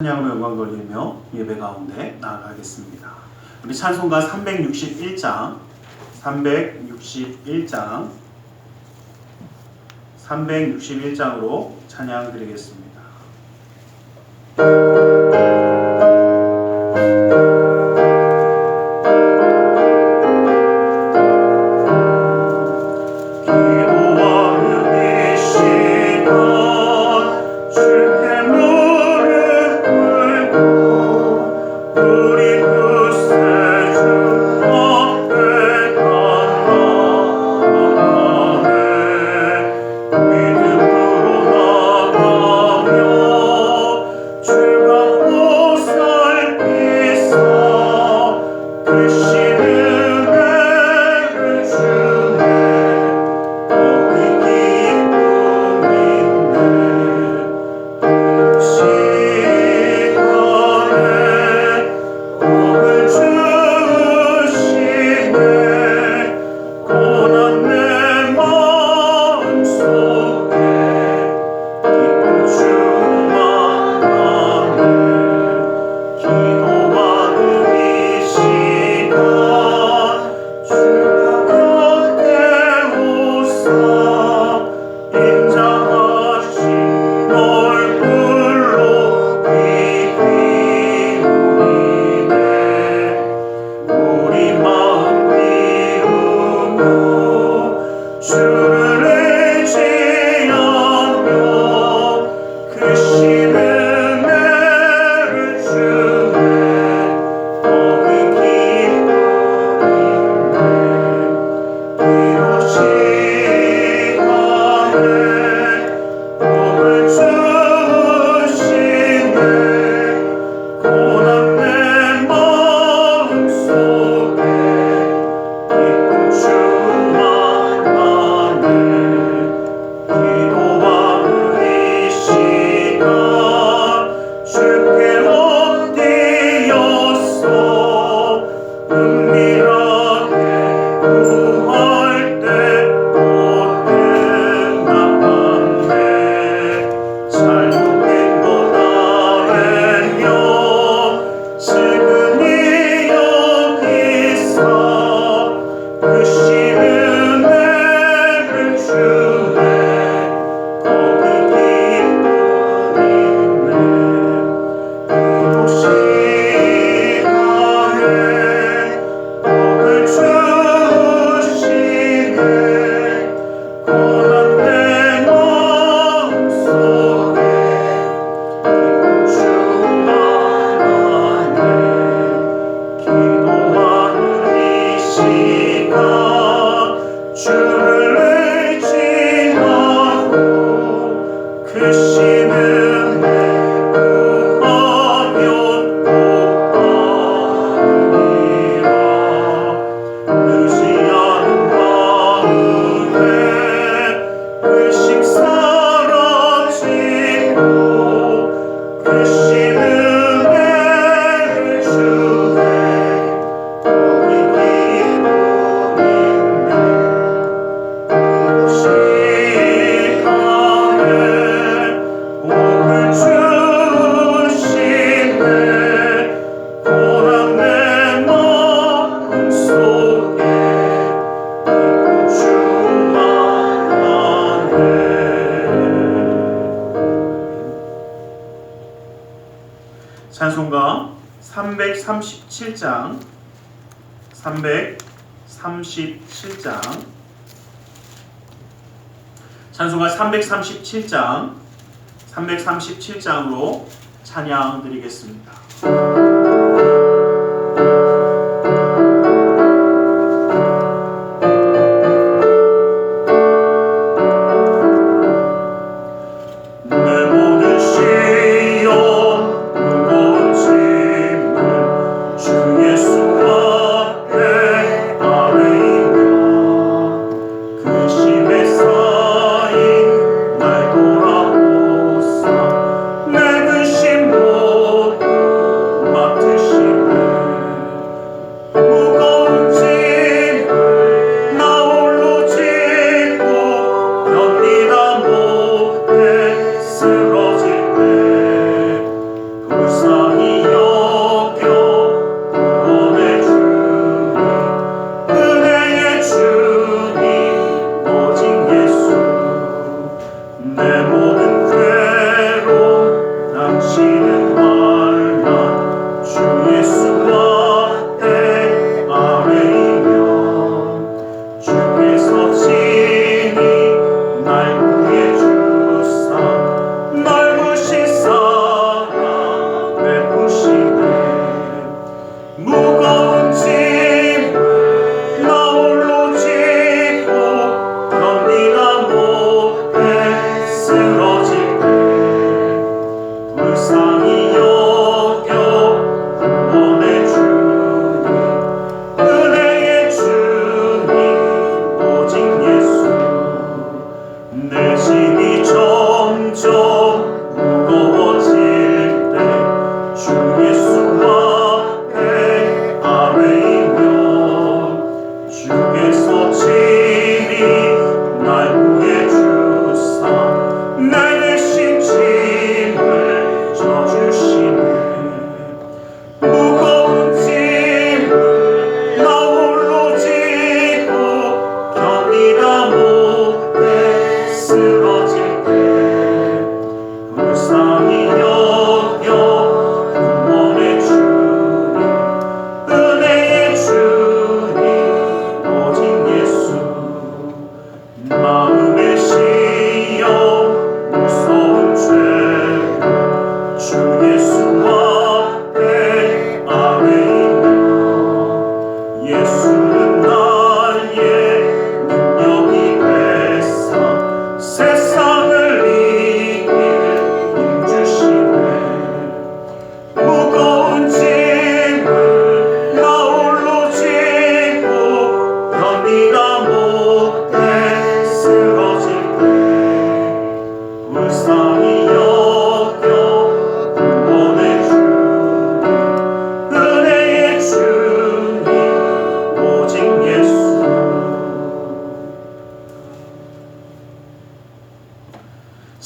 찬양으로 영광 돌리며 예배 가운데 나아가겠습니다. 우리 찬송가 361장으로 찬양 드리겠습니다. 찬송가 337장 찬송가 337장으로 찬양 드리겠습니다. 내 근심 모두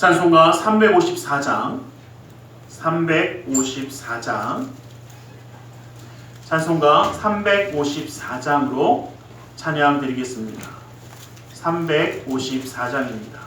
찬송가 354장, 354장, 찬송가 354장으로 찬양 드리겠습니다. 354장입니다.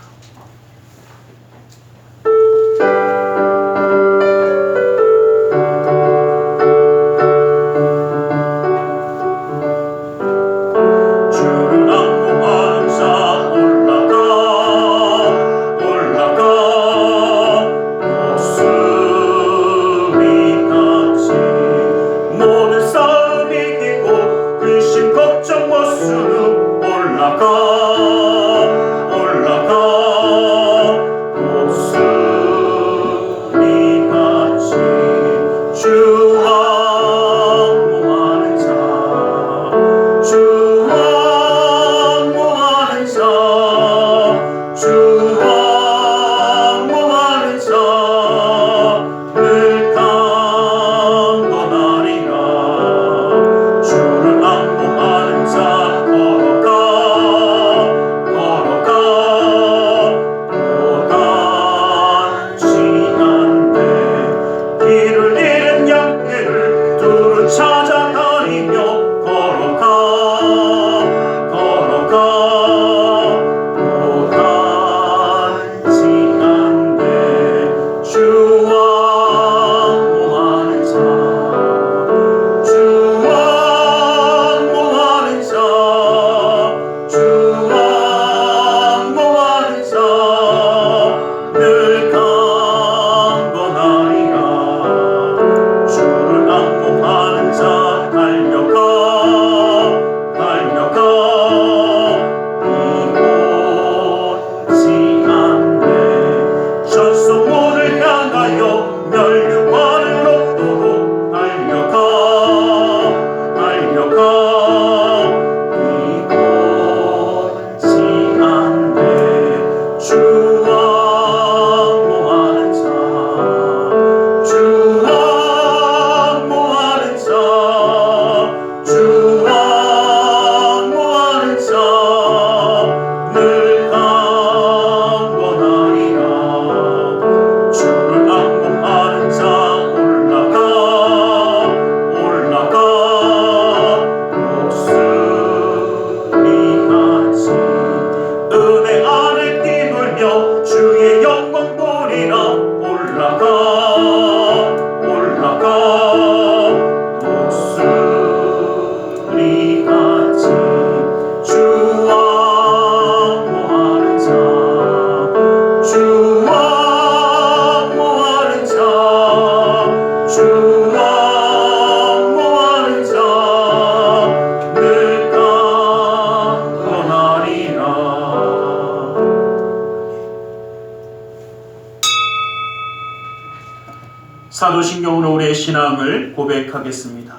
사도신경으로 우리의 신앙을 고백하겠습니다.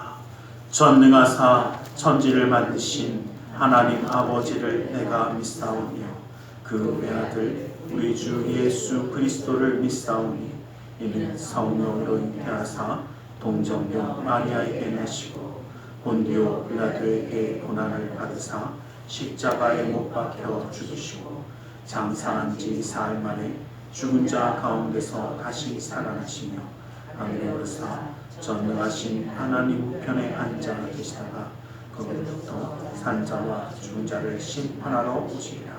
전능하사 천지를 만드신 하나님 아버지를 내가 믿사오며 그 외아들 우리 주 예수 그리스도를 믿사오니 이는 성령으로 잉태하사 동정녀 마리아에게 나시고 본디오 빌라도에게 고난을 받으사 십자가에 못 박혀 죽으시고 장사한 지 사흘 만에 죽은 자 가운데서 다시 살아나시며 하늘에 오르사 전능하신 하나님 우편에 앉아 계시다가 거기로부터 산자와 죽은 자를 심판하러 오시리라.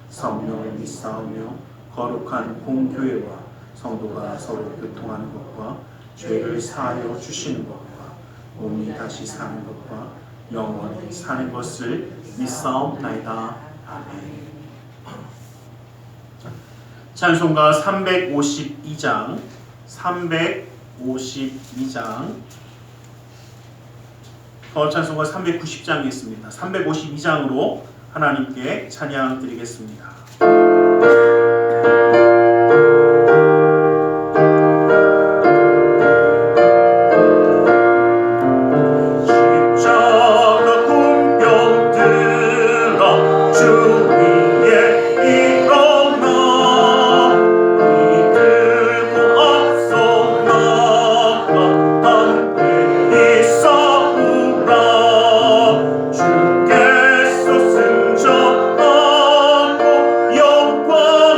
성령을 믿사오며 거룩한 공교회와 성도가 서로 교통하는 것과 죄를 사하여 주시는 것과 몸이 다시 사는 것과 영원히 사는 것을 믿사옵나이다. 아멘. 찬송가 352장, 352장, 찬송가 390장이 있습니다. 352장으로 하나님께 찬양 드리겠습니다. 주께서 승천하고 영광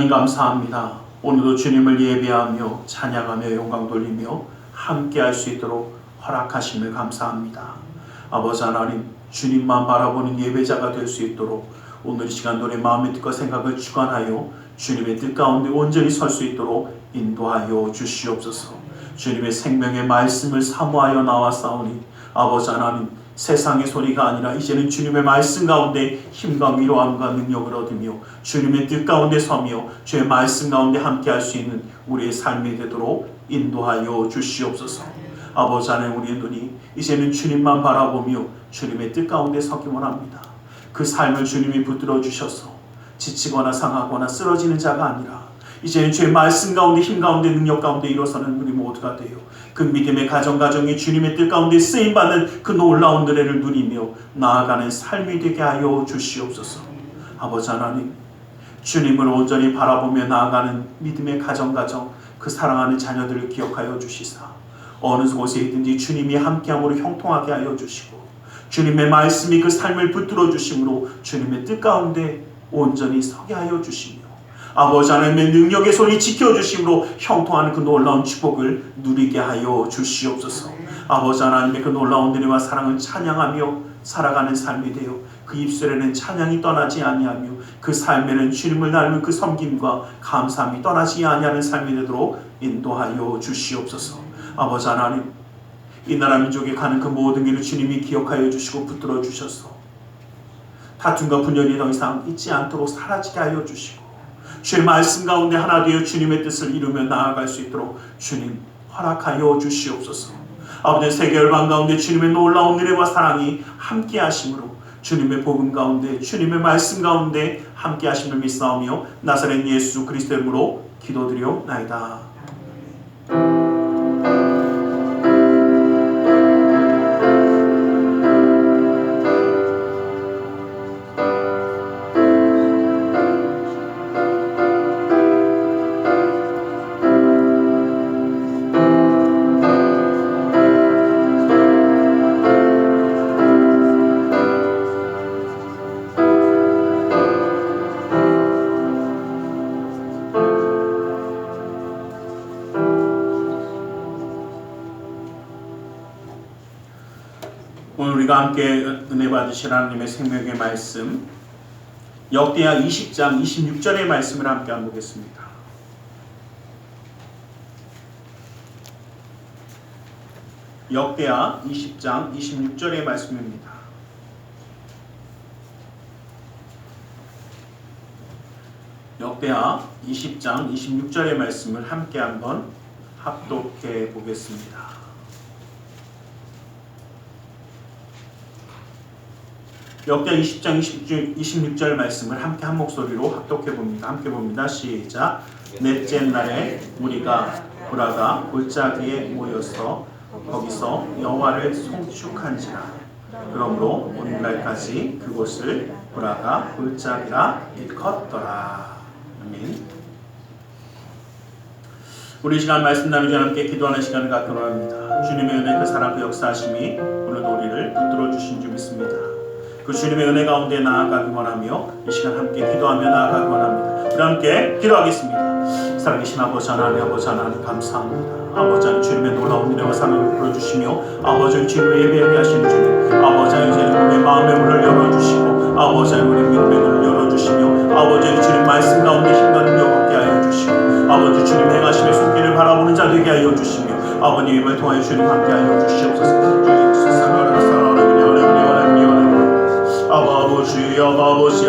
하나님 감사합니다. 오늘도 주님을 예배하며 찬양하며 영광 돌리며 함께 할 수 있도록 허락하심을 감사합니다. 아버지 하나님, 주님만 바라보는 예배자가 될 수 있도록 오늘 이 시간 우리 마음의 뜻과 생각을 주관하여 주님의 뜻 가운데 온전히 설 수 있도록 인도하여 주시옵소서. 주님의 생명의 말씀을 사모하여 나왔사오니 아버지 하나님, 세상의 소리가 아니라 이제는 주님의 말씀 가운데 힘과 위로함과 능력을 얻으며 주님의 뜻 가운데 서며 주의 말씀 가운데 함께 할 수 있는 우리의 삶이 되도록 인도하여 주시옵소서. 아버지 하나님, 우리의 눈이 이제는 주님만 바라보며 주님의 뜻 가운데 서기 원합니다. 그 삶을 주님이 붙들어 주셔서 지치거나 상하거나 쓰러지는 자가 아니라 이제는 주의 말씀 가운데 힘 가운데 능력 가운데 일어서는 우리 모두가 되어 그 믿음의 가정이 주님의 뜻 가운데 쓰임받는 그 놀라운 은혜를 누리며 나아가는 삶이 되게 하여 주시옵소서. 아버지 하나님, 주님을 온전히 바라보며 나아가는 믿음의 가정 그 사랑하는 자녀들을 기억하여 주시사 어느 곳에 있든지 주님이 함께함으로 형통하게 하여 주시고 주님의 말씀이 그 삶을 붙들어 주심으로 주님의 뜻 가운데 온전히 서게 하여 주시며 아버지 하나님의 능력의 손이 지켜주심으로 형통하는 그 놀라운 축복을 누리게 하여 주시옵소서. 아버지 하나님의 그 놀라운 은혜와 사랑을 찬양하며 살아가는 삶이 되어 그 입술에는 찬양이 떠나지 아니하며 그 삶에는 주님을 닮은 그 섬김과 감사함이 떠나지 아니하는 삶이 되도록 인도하여 주시옵소서. 아버지 하나님, 이 나라 민족에 가는 그 모든 길을 주님이 기억하여 주시고 붙들어 주셔서 다툼과 분열이 더 이상 있지 않도록 사라지게 하여 주시고 주의 말씀 가운데 하나 되어 주님의 뜻을 이루며 나아갈 수 있도록 주님 허락하여 주시옵소서. 아버지, 세계 열방 가운데 주님의 놀라운 은혜와 사랑이 함께 하심으로 주님의 복음 가운데 주님의 말씀 가운데 함께 하심을 믿사오며 나사렛 예수 그리스도의 이름으로 기도드리옵나이다. 오늘 우리가 함께 은혜 받으실 하나님의 생명의 말씀 역대하 20장 26절의 말씀을 함께 보겠습니다. 역대하 20장 26절의 말씀입니다. 역대하 20장 26절의 말씀을 함께 한번 합독해 보겠습니다. 역대하 20장 26절 말씀을 함께 한 목소리로 합독해 봅니다. 함께 봅니다. 시작. 넷째 날에 우리가 브라가 골짜기에 모여서 거기서 여호와를 송축한지라. 그러므로 오늘날까지 그곳을 브라가 골짜기라 일컫더라. 아멘. 우리 시간 말씀 나누기 함께 기도하는 시간을 갖도록 합니다. 주님의 은혜 그 사랑 그 역사하심이 오늘도 우리를 붙들어 주신 줄 믿습니다. 그 주님의 은혜 가운데 나아가기 원하며 이 시간 함께 기도하며 나아가기 원합니다. 우리 함께 기도하겠습니다. 살아계신 아버지 하나님, 감사합니다. 아버지 하나님, 주님의 놀라운 은혜와 사랑을 풀어주시며 아버지 하나님, 주님의 예배하게 하시는 주님, 아버지 하나님, 우리의 마음의 문을 열어주시고 아버지 하나님, 우리 믿음의 문을 열어주시며 아버지 하나님, 주님 말씀 가운데 힘과 능력 얻게 하여 주시고 아버지 주님 행하심의 손길을 바라보는 자 되게 하여 주시며 아버님 입을 통하여 주님 함께 하여 주시옵소서. 아버지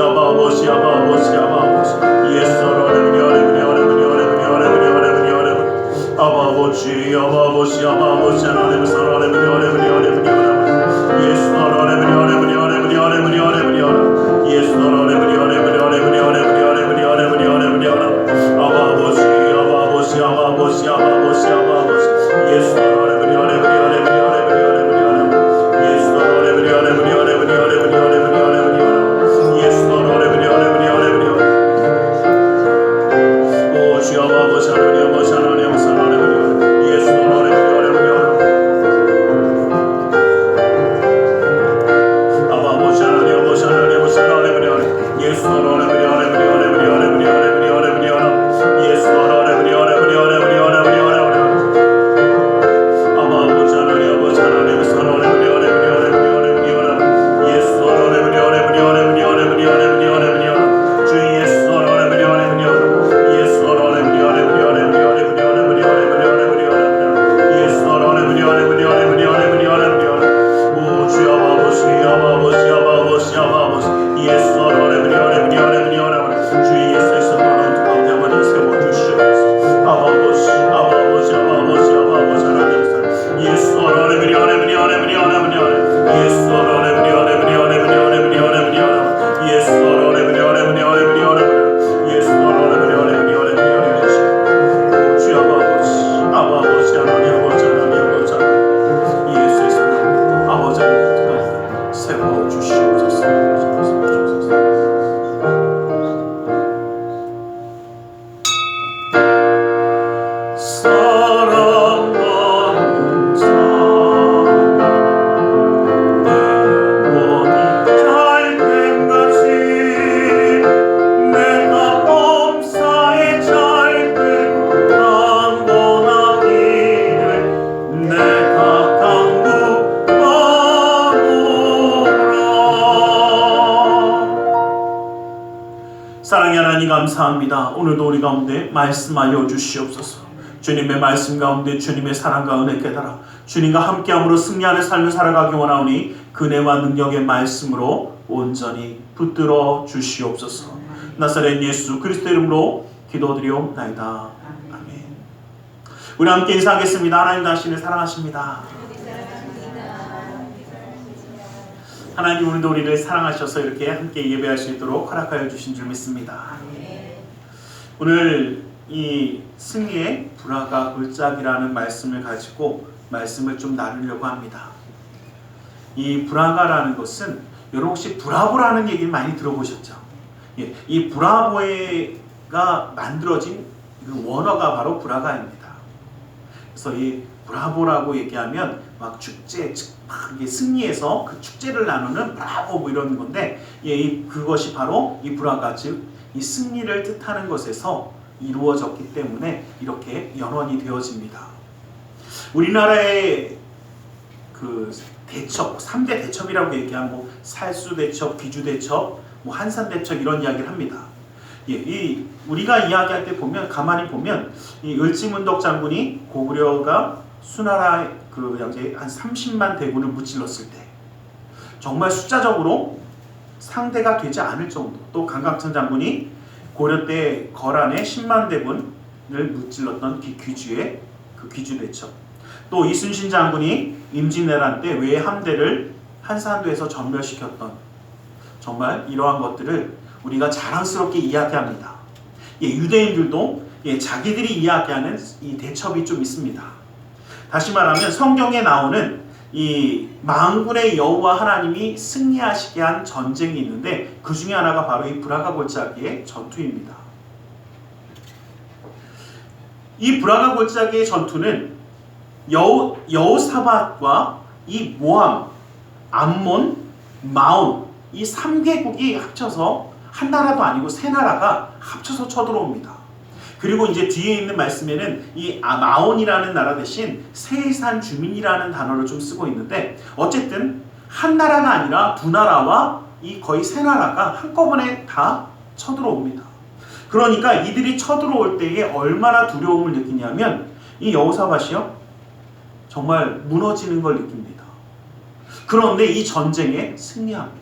사랑하는 자 내 영혼이 잘된 것이 내가 범사에 잘되고 강건하기를 내가 강구하노라. 사랑의 하나님 감사합니다. 오늘도 우리 가운데 말씀하여 주시옵소서. 주님의 말씀 가운데 주님의 사랑과 은혜 깨달아 주님과 함께함으로 승리하는 삶을 살아가기 원하오니 그네와 능력의 말씀으로 온전히 붙들어 주시옵소서. 나사렛 예수 그리스도 이름으로 기도드리옵나이다. 아멘. 우리 함께 인사하겠습니다. 하나님 당신을 사랑하십니다. 하나님 오늘도 우리를 사랑하셔서 이렇게 함께 예배할 수 있도록 허락하여 주신 줄 믿습니다. 오늘 이 승리의 불화가 골짜기라는 말씀을 가지고 말씀을 좀 나누려고 합니다. 이 불화가라는 것은 여러분 혹시 브라보라는 얘기를 많이 들어보셨죠? 예, 이 브라보가 만들어진 그 원어가 바로 브라가입니다. 그래서 이 브라보라고 얘기하면 막 축제, 막 승리해서 그 축제를 나누는 브라보 뭐 이런 건데, 예, 그것이 바로 이 브라가, 즉 이 승리를 뜻하는 것에서 이루어졌기 때문에 이렇게 연원이 되어집니다. 우리나라의 그 대첩, 3대 대첩이라고 얘기하면 뭐 살수 대첩, 귀주 대첩, 뭐 한산 대첩 이런 이야기를 합니다. 예, 이 우리가 이야기할 때 보면 가만히 보면 이 을지문덕 장군이 고구려가 수나라 그 양제 한 30만 대군을 무찔렀을 때 정말 숫자적으로 상대가 되지 않을 정도, 또 강각천 장군이 고려 때 거란의 10만 대군을 무찔렀던 귀주의 그 귀주 대첩, 또 이순신 장군이 임진왜란 때 외 함대를 한산도에서 전멸시켰던 정말 이러한 것들을 우리가 자랑스럽게 이야기합니다. 예, 유대인들도 자기들이 이야기하는 이 대첩이 좀 있습니다. 다시 말하면 성경에 나오는 이 만군의 여호와 하나님이 승리하시게 한 전쟁이 있는데 그 중에 하나가 바로 이 브라가 골짜기의 전투입니다. 이 브라가 골짜기의 전투는 여호사밧과 이 모함, 암몬, 마온 이 3개국이 합쳐서 한 나라도 아니고 세 나라가 합쳐서 쳐들어옵니다. 그리고 이제 뒤에 있는 말씀에는 이 마온이라는 나라 대신 세산 주민이라는 단어를 좀 쓰고 있는데, 어쨌든 한 나라가 아니라 두 나라와 이 거의 세 나라가 한꺼번에 다 쳐들어옵니다. 그러니까 이들이 쳐들어올 때에 얼마나 두려움을 느끼냐면 이 여호사밧이요 정말 무너지는 걸 느낍니다. 그런데 이 전쟁에 승리합니다.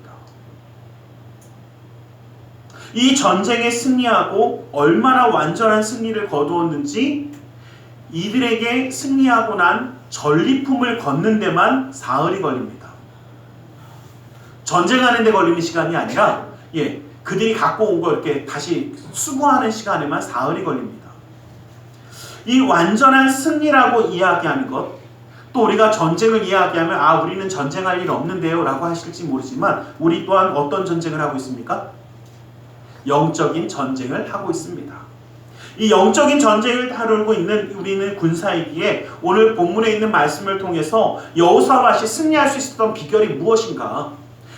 이 전쟁에 승리하고 얼마나 완전한 승리를 거두었는지 이들에게 승리하고 난 전리품을 걷는 데만 사흘이 걸립니다. 전쟁하는 데 걸리는 시간이 아니라 그들이 갖고 온 거 이렇게 다시 수거하는 시간에만 사흘이 걸립니다. 이 완전한 승리라고 이야기하는 것, 또 우리가 전쟁을 이야기하면 우리는 전쟁할 일 없는데요 라고 하실지 모르지만 우리 또한 어떤 전쟁을 하고 있습니까? 영적인 전쟁을 하고 있습니다. 이 영적인 전쟁을 다루고 있는 우리는 군사이기에 오늘 본문에 있는 말씀을 통해서 여호사밧이 승리할 수 있었던 비결이 무엇인가?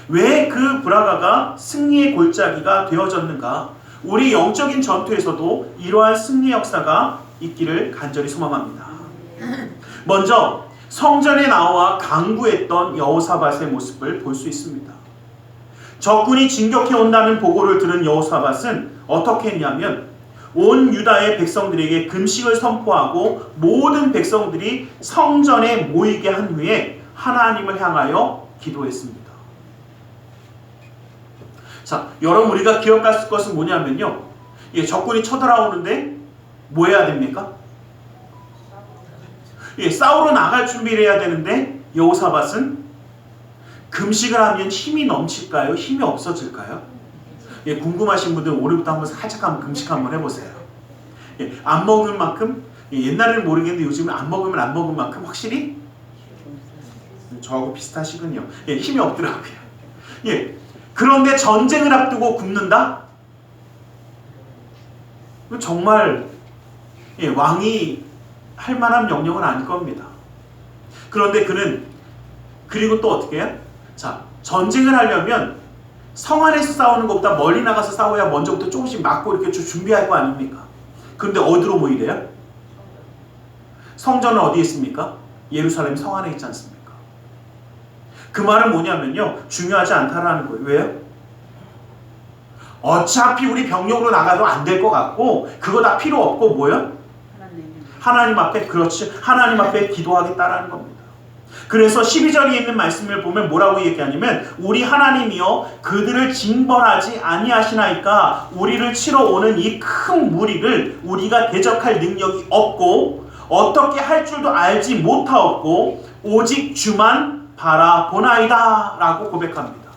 왜 그 브라가가 승리의 골짜기가 되어졌는가? 우리 영적인 전투에서도 이러한 승리 역사가 있기를 간절히 소망합니다. 먼저 성전에 나와 강구했던 여호사밧의 모습을 볼 수 있습니다. 적군이 진격해 온다는 보고를 들은 여호사밧은 어떻게 했냐면 온 유다의 백성들에게 금식을 선포하고 모든 백성들이 성전에 모이게 한 후에 하나님을 향하여 기도했습니다. 자, 여러분 우리가 기억할 것은 뭐냐면요, 적군이 쳐들어오는데 뭐 해야 됩니까? 싸우러 나갈 준비를 해야 되는데 여호사밧은 금식을 하면 힘이 넘칠까요? 힘이 없어질까요? 궁금하신 분들 오늘부터 한번 살짝 한번 금식 한번 해보세요. 안 먹을 만큼, 옛날에는 모르겠는데 요즘은 안 먹으면 안 먹은 만큼 확실히 저하고 비슷하시군요. 힘이 없더라고요. 그런데 전쟁을 앞두고 굶는다? 정말 왕이 할 만한 명령은 아닐 겁니다. 그런데 그는 그리고 또 어떻게 해요? 자, 전쟁을 하려면 성 안에서 싸우는 것보다 멀리 나가서 싸워야 먼저부터 조금씩 맞고 이렇게 준비할 거 아닙니까? 그런데 어디로 모이래요? 성전은 어디에 있습니까? 예루살렘 성 안에 있지 않습니까? 그 말은 뭐냐면요, 중요하지 않다라는 거예요. 왜요? 어차피 우리 병력으로 나가도 안 될 것 같고 그거 다 필요 없고 뭐요? 하나님 앞에, 그렇지, 하나님 앞에 기도하겠다라는 겁니다. 그래서 12절에 있는 말씀을 보면 뭐라고 얘기하냐면 우리 하나님이여 그들을 징벌하지 아니하시나이까 우리를 치러 오는 이 큰 무리를 우리가 대적할 능력이 없고 어떻게 할 줄도 알지 못하옵고 오직 주만 바라보나이다 라고 고백합니다.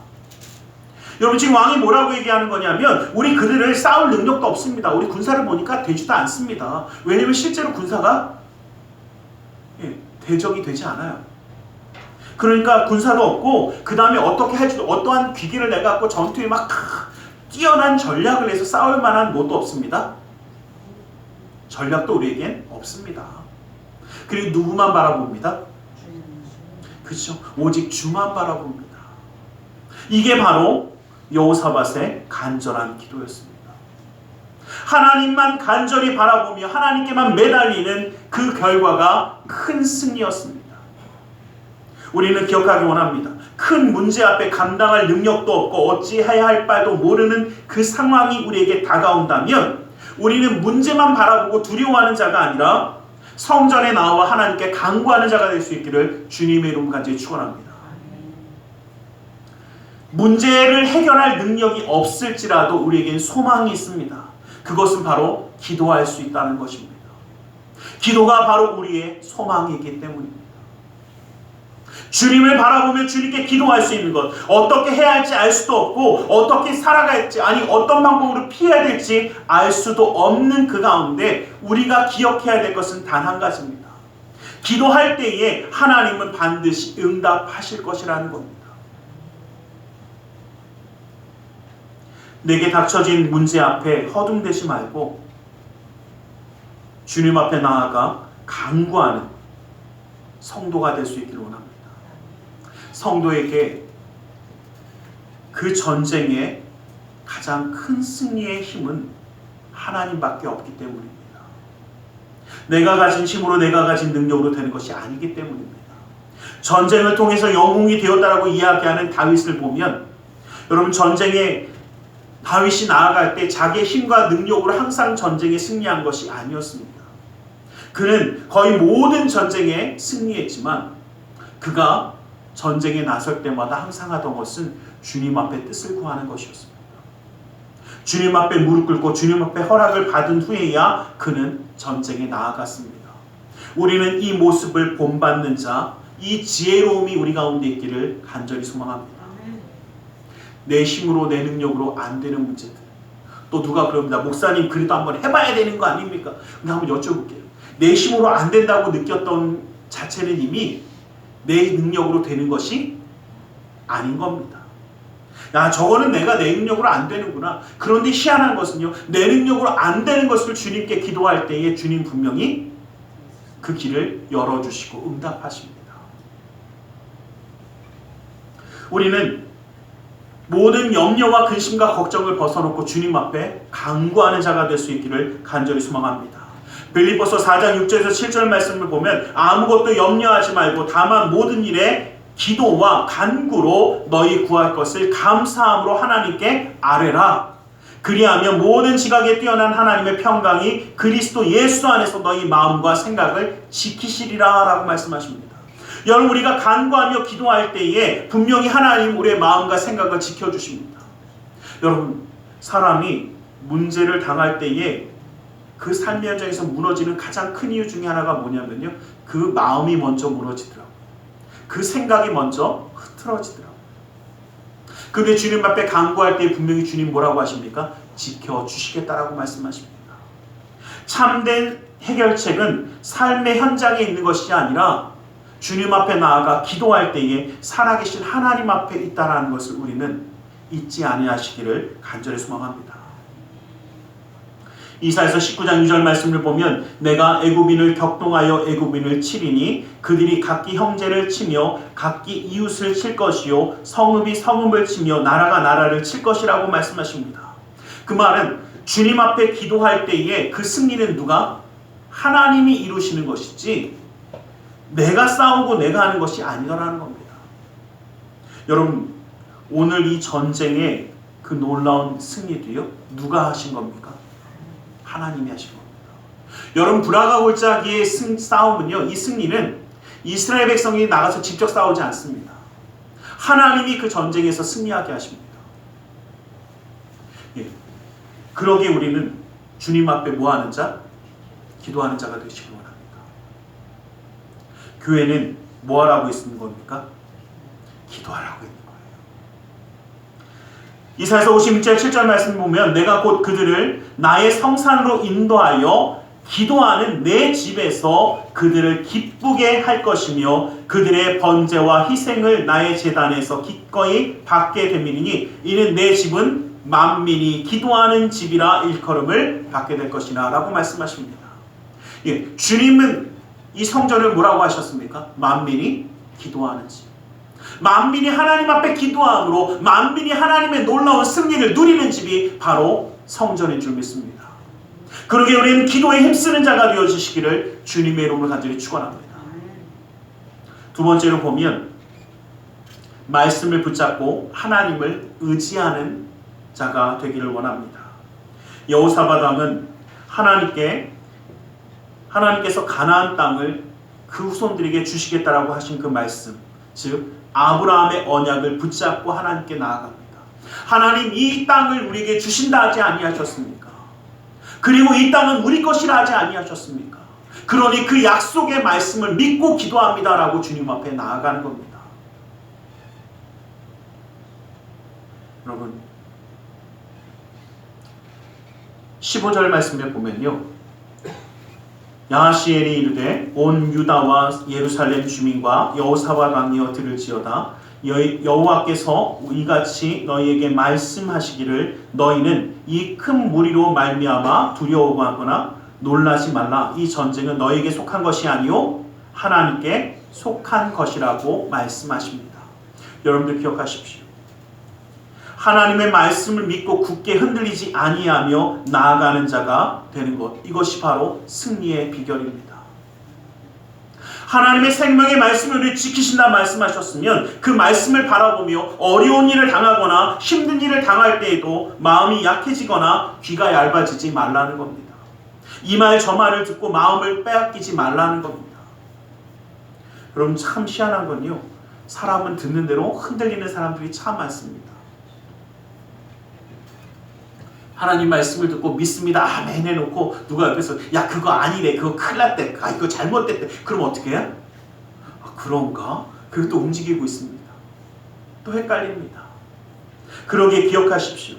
여러분, 지금 왕이 뭐라고 얘기하는 거냐면 우리 그들을 싸울 능력도 없습니다. 우리 군사를 보니까 되지도 않습니다. 왜냐면 실제로 군사가 대적이 되지 않아요. 그러니까 군사도 없고 그 다음에 어떻게 할지도, 어떠한 기기를 내갖고 전투에 막 뛰어난 전략을 해서 싸울 만한 것도 없습니다. 전략도 우리에겐 없습니다. 그리고 누구만 바라봅니다? 그렇죠. 오직 주만 바라봅니다. 이게 바로 여호사밧의 간절한 기도였습니다. 하나님만 간절히 바라보며 하나님께만 매달리는 그 결과가 큰 승리였습니다. 우리는 기억하기 원합니다. 큰 문제 앞에 감당할 능력도 없고 어찌해야 할 바도 모르는 그 상황이 우리에게 다가온다면 우리는 문제만 바라보고 두려워하는 자가 아니라 성전에 나와 하나님께 간구하는 자가 될 수 있기를 주님의 이름 간절히 축원합니다. 문제를 해결할 능력이 없을지라도 우리에겐 소망이 있습니다. 그것은 바로 기도할 수 있다는 것입니다. 기도가 바로 우리의 소망이기 때문입니다. 주님을 바라보며 주님께 기도할 수 있는 것, 어떻게 해야 할지 알 수도 없고 어떻게 살아가야 할지, 아니 어떤 방법으로 피해야 될지 알 수도 없는 그 가운데 우리가 기억해야 될 것은 단 한 가지입니다. 기도할 때에 하나님은 반드시 응답하실 것이라는 겁니다. 내게 닥쳐진 문제 앞에 허둥대지 말고 주님 앞에 나아가 간구하는 성도가 될 수 있기를 원합니다. 성도에게 그 전쟁의 가장 큰 승리의 힘은 하나님밖에 없기 때문입니다. 내가 가진 힘으로, 내가 가진 능력으로 되는 것이 아니기 때문입니다. 전쟁을 통해서 영웅이 되었다라고 이야기하는 다윗을 보면, 여러분, 전쟁에 다윗이 나아갈 때 자기의 힘과 능력으로 항상 전쟁에 승리한 것이 아니었습니다. 그는 거의 모든 전쟁에 승리했지만 그가 전쟁에 나설 때마다 항상 하던 것은 주님 앞에 뜻을 구하는 것이었습니다. 주님 앞에 무릎 꿇고 주님 앞에 허락을 받은 후에야 그는 전쟁에 나아갔습니다. 우리는 이 모습을 본받는 자, 이 지혜로움이 우리 가운데 있기를 간절히 소망합니다. 내 힘으로, 내 능력으로 안 되는 문제들. 또 누가 그럽니다. 목사님, 그래도 한번 해봐야 되는 거 아닙니까? 근데 한번 여쭤볼게요. 내 힘으로 안 된다고 느꼈던 자체는 이미 내 능력으로 되는 것이 아닌 겁니다. 야, 저거는 내가 내 능력으로 안 되는구나. 그런데 희한한 것은요, 내 능력으로 안 되는 것을 주님께 기도할 때에 주님 분명히 그 길을 열어주시고 응답하십니다. 우리는 모든 염려와 근심과 걱정을 벗어놓고 주님 앞에 간구하는 자가 될 수 있기를 간절히 소망합니다. 빌립보서 4장 6절에서 7절 말씀을 보면 아무것도 염려하지 말고 다만 모든 일에 기도와 간구로 너희 구할 것을 감사함으로 하나님께 아뢰라. 그리하면 모든 지각에 뛰어난 하나님의 평강이 그리스도 예수 안에서 너희 마음과 생각을 지키시리라 라고 말씀하십니다. 여러분, 우리가 간구하며 기도할 때에 분명히 하나님 우리의 마음과 생각을 지켜주십니다. 여러분, 사람이 문제를 당할 때에 그 삶의 현장에서 무너지는 가장 큰 이유 중에 하나가 뭐냐면요, 그 마음이 먼저 무너지더라고요. 그 생각이 먼저 흐트러지더라고요. 근데 주님 앞에 간구할 때 분명히 주님 뭐라고 하십니까? 지켜주시겠다라고 말씀하십니다. 참된 해결책은 삶의 현장에 있는 것이 아니라 주님 앞에 나아가 기도할 때에 살아계신 하나님 앞에 있다라는 것을 우리는 잊지 아니하시기를 간절히 소망합니다. 이사야서 19장 2절 말씀을 보면 내가 애굽인을 격동하여 애굽인을 치리니 그들이 각기 형제를 치며 각기 이웃을 칠 것이요 성읍이 성읍을 치며 나라가 나라를 칠 것이라고 말씀하십니다. 그 말은 주님 앞에 기도할 때에 그 승리는 누가? 하나님이 이루시는 것이지 내가 싸우고 내가 하는 것이 아니라는 겁니다. 여러분, 오늘 이 전쟁의 그 놀라운 승리도요, 누가 하신 겁니까? 하나님이 하신 겁니다. 여러분, 브라가 골짜기의 싸움은요, 이 승리는 이스라엘 백성이 나가서 직접 싸우지 않습니다. 하나님이 그 전쟁에서 승리하게 하십니다. 예. 그러기에 우리는 주님 앞에 뭐하는 자? 기도하는 자가 되시기 원합니다. 교회는 뭐하라고 있는 겁니까? 기도하라고 있는 거예요. 이사야서 56절 7절 말씀 보면 내가 곧 그들을 나의 성산으로 인도하여 기도하는 내 집에서 그들을 기쁘게 할 것이며 그들의 번제와 희생을 나의 제단에서 기꺼이 받게 됨이니 이는 내 집은 만민이 기도하는 집이라 일컬음을 받게 될 것이나 라고 말씀하십니다. 예, 주님은 이 성전을 뭐라고 하셨습니까? 만민이 기도하는 집. 만민이 하나님 앞에 기도함으로 만민이 하나님의 놀라운 승리를 누리는 집이 바로 성전인 줄 믿습니다. 그러기에 우리는 기도에 힘쓰는 자가 되어주시기를 주님의 이름으로 간절히 축원합니다. 두 번째로 보면 말씀을 붙잡고 하나님을 의지하는 자가 되기를 원합니다. 여호사밧 왕은 하나님께서 가나안 땅을 그 후손들에게 주시겠다라고 하신 그 말씀, 즉 아브라함의 언약을 붙잡고 하나님께 나아갑니다. 하나님, 이 땅을 우리에게 주신다 하지 아니하셨습니까? 그리고 이 땅은 우리 것이라 하지 아니하셨습니까? 그러니 그 약속의 말씀을 믿고 기도합니다라고 주님 앞에 나아가는 겁니다. 여러분, 15절 말씀에 보면요, 야하시엘이 이르되 온 유다와 예루살렘 주민과 여호사밧 왕이여 들을지어다. 여호와께서 이같이 너희에게 말씀하시기를 너희는 이 큰 무리로 말미암아 두려워하거나 놀라지 말라. 이 전쟁은 너희에게 속한 것이 아니요 하나님께 속한 것이라고 말씀하십니다. 여러분들 기억하십시오. 하나님의 말씀을 믿고 굳게 흔들리지 아니하며 나아가는 자가 되는 것, 이것이 바로 승리의 비결입니다. 하나님의 생명의 말씀을 우리 지키신다 말씀하셨으면 그 말씀을 바라보며 어려운 일을 당하거나 힘든 일을 당할 때에도 마음이 약해지거나 귀가 얇아지지 말라는 겁니다. 이 말 저 말을 듣고 마음을 빼앗기지 말라는 겁니다. 여러분, 참 희한한 건요, 사람은 듣는 대로 흔들리는 사람들이 참 많습니다. 하나님 말씀을 듣고 믿습니다 아멘 해놓고 누가 옆에서 야 그거 아니래, 그거 큰일 났대, 아 이거 잘못됐대, 그럼 어떻게 해? 아 그런가? 그리고 또 움직이고 있습니다. 또 헷갈립니다. 그러기에 기억하십시오.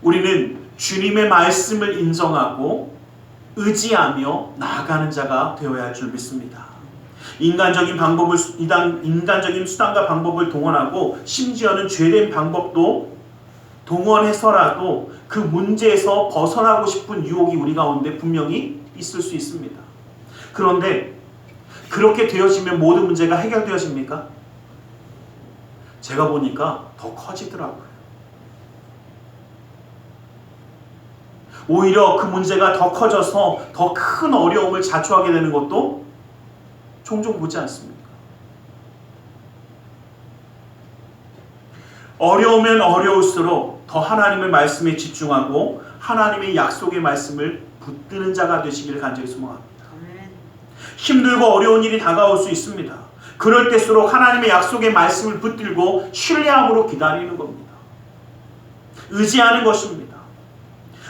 우리는 주님의 말씀을 인정하고 의지하며 나아가는 자가 되어야 할 줄 믿습니다. 인간적인 수단과 방법을 동원하고 심지어는 죄된 방법도 동원해서라도 그 문제에서 벗어나고 싶은 유혹이 우리 가운데 분명히 있을 수 있습니다. 그런데 그렇게 되어지면 모든 문제가 해결되어집니까? 제가 보니까 더 커지더라고요. 오히려 그 문제가 더 커져서 더 큰 어려움을 자초하게 되는 것도 종종 보지 않습니까? 어려우면 어려울수록 더 하나님의 말씀에 집중하고 하나님의 약속의 말씀을 붙드는 자가 되시기를 간절히 소망합니다. 힘들고 어려운 일이 다가올 수 있습니다. 그럴 때일수록 하나님의 약속의 말씀을 붙들고 신뢰함으로 기다리는 겁니다. 의지하는 것입니다.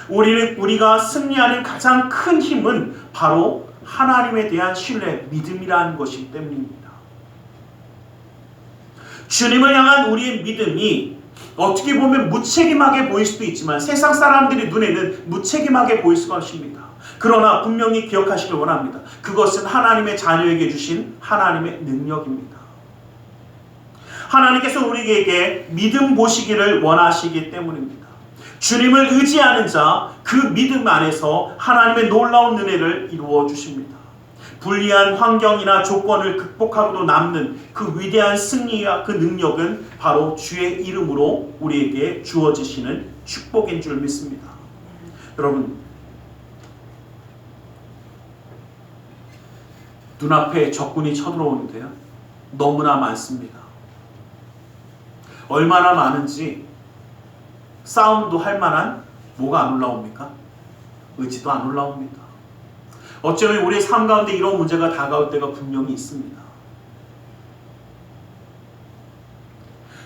우리가 승리하는 가장 큰 힘은 바로 하나님에 대한 신뢰, 믿음이라는 것이기 때문입니다. 주님을 향한 우리의 믿음이 어떻게 보면 무책임하게 보일 수도 있지만 세상 사람들의 눈에는 무책임하게 보일 것입니다. 그러나 분명히 기억하시길 원합니다. 그것은 하나님의 자녀에게 주신 하나님의 능력입니다. 하나님께서 우리에게 믿음 보시기를 원하시기 때문입니다. 주님을 의지하는 자, 그 믿음 안에서 하나님의 놀라운 은혜를 이루어 주십니다. 불리한 환경이나 조건을 극복하고도 남는 그 위대한 승리와 그 능력은 바로 주의 이름으로 우리에게 주어지시는 축복인 줄 믿습니다. 여러분, 눈앞에 적군이 쳐들어오는데요, 너무나 많습니다. 얼마나 많은지 싸움도 할 만한 뭐가 안 올라옵니까? 의지도 안 올라옵니다. 어쩌면 우리의 삶 가운데 이런 문제가 다가올 때가 분명히 있습니다.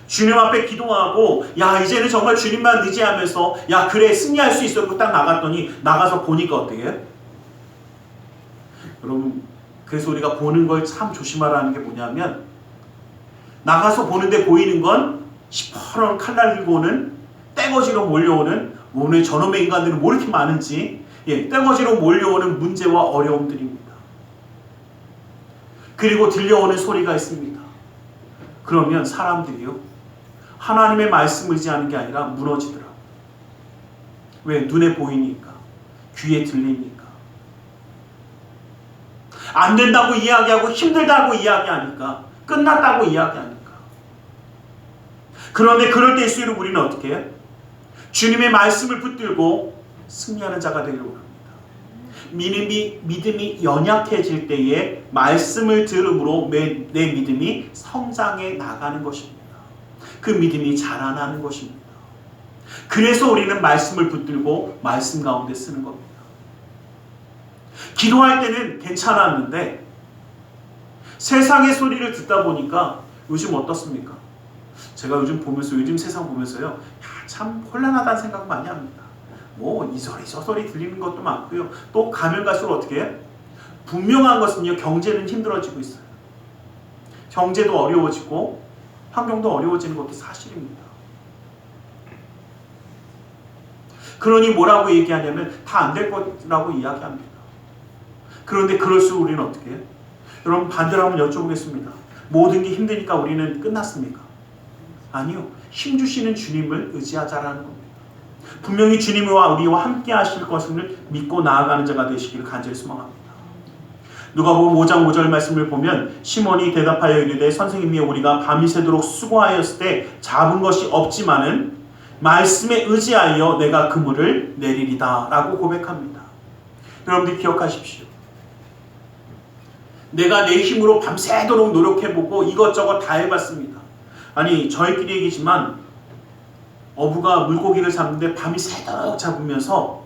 주님 앞에 기도하고 이제는 정말 주님만 의지하면서 그래 승리할 수 있어, 딱 나갔더니 나가서 보니까 어떻게 해요? 여러분, 그래서 우리가 보는 걸 참 조심하라는 게 뭐냐면, 나가서 보는데 보이는 건 시퍼런 칼날 들고 오는, 떼거지로 몰려오는, 오늘 저놈의 인간들은 뭐 이렇게 많은지, 떼거지로 몰려오는 문제와 어려움들입니다. 그리고 들려오는 소리가 있습니다. 그러면 사람들이요, 하나님의 말씀을 의지하는 게 아니라 무너지더라고요. 왜? 눈에 보이니까, 귀에 들리니까. 안 된다고 이야기하고 힘들다고 이야기하니까, 끝났다고 이야기하니까. 그런데 그럴 때일수록 우리는 어떻게 해요? 주님의 말씀을 붙들고 승리하는 자가 되려고 합니다. 믿음이 연약해질 때에 말씀을 들음으로 내 믿음이 성장해 나가는 것입니다. 그 믿음이 자라나는 것입니다. 그래서 우리는 말씀을 붙들고 말씀 가운데 쓰는 겁니다. 기도할 때는 괜찮았는데 세상의 소리를 듣다 보니까 요즘 어떻습니까? 제가 요즘 세상 보면서요, 참 혼란하다는 생각 많이 합니다. 이 소리 저 소리 들리는 것도 많고요. 또 가면 갈수록 어떻게 해요? 분명한 것은요, 경제는 힘들어지고 있어요. 경제도 어려워지고 환경도 어려워지는 것도 사실입니다. 그러니 뭐라고 얘기하냐면 다 안 될 거라고 이야기합니다. 그런데 그럴수록 우리는 어떻게 해요? 여러분, 반대로 한번 여쭤보겠습니다. 모든 게 힘드니까 우리는 끝났습니까? 아니요. 힘주시는 주님을 의지하자라는 겁니다. 분명히 주님과 우리와 함께 하실 것을 믿고 나아가는 자가 되시기를 간절히 소망합니다. 누가복음 5장 5절 말씀을 보면, 시몬이 대답하여 이르되 선생님이여, 우리가 밤이 새도록 수고하였을 때 잡은 것이 없지만은 말씀에 의지하여 내가 그물을 내리리다 라고 고백합니다. 여러분들 기억하십시오. 내가 내 힘으로 밤새도록 노력해보고 이것저것 다 해봤습니다. 아니, 저희끼리 얘기지만 어부가 물고기를 잡는데 밤이 새도록 잡으면서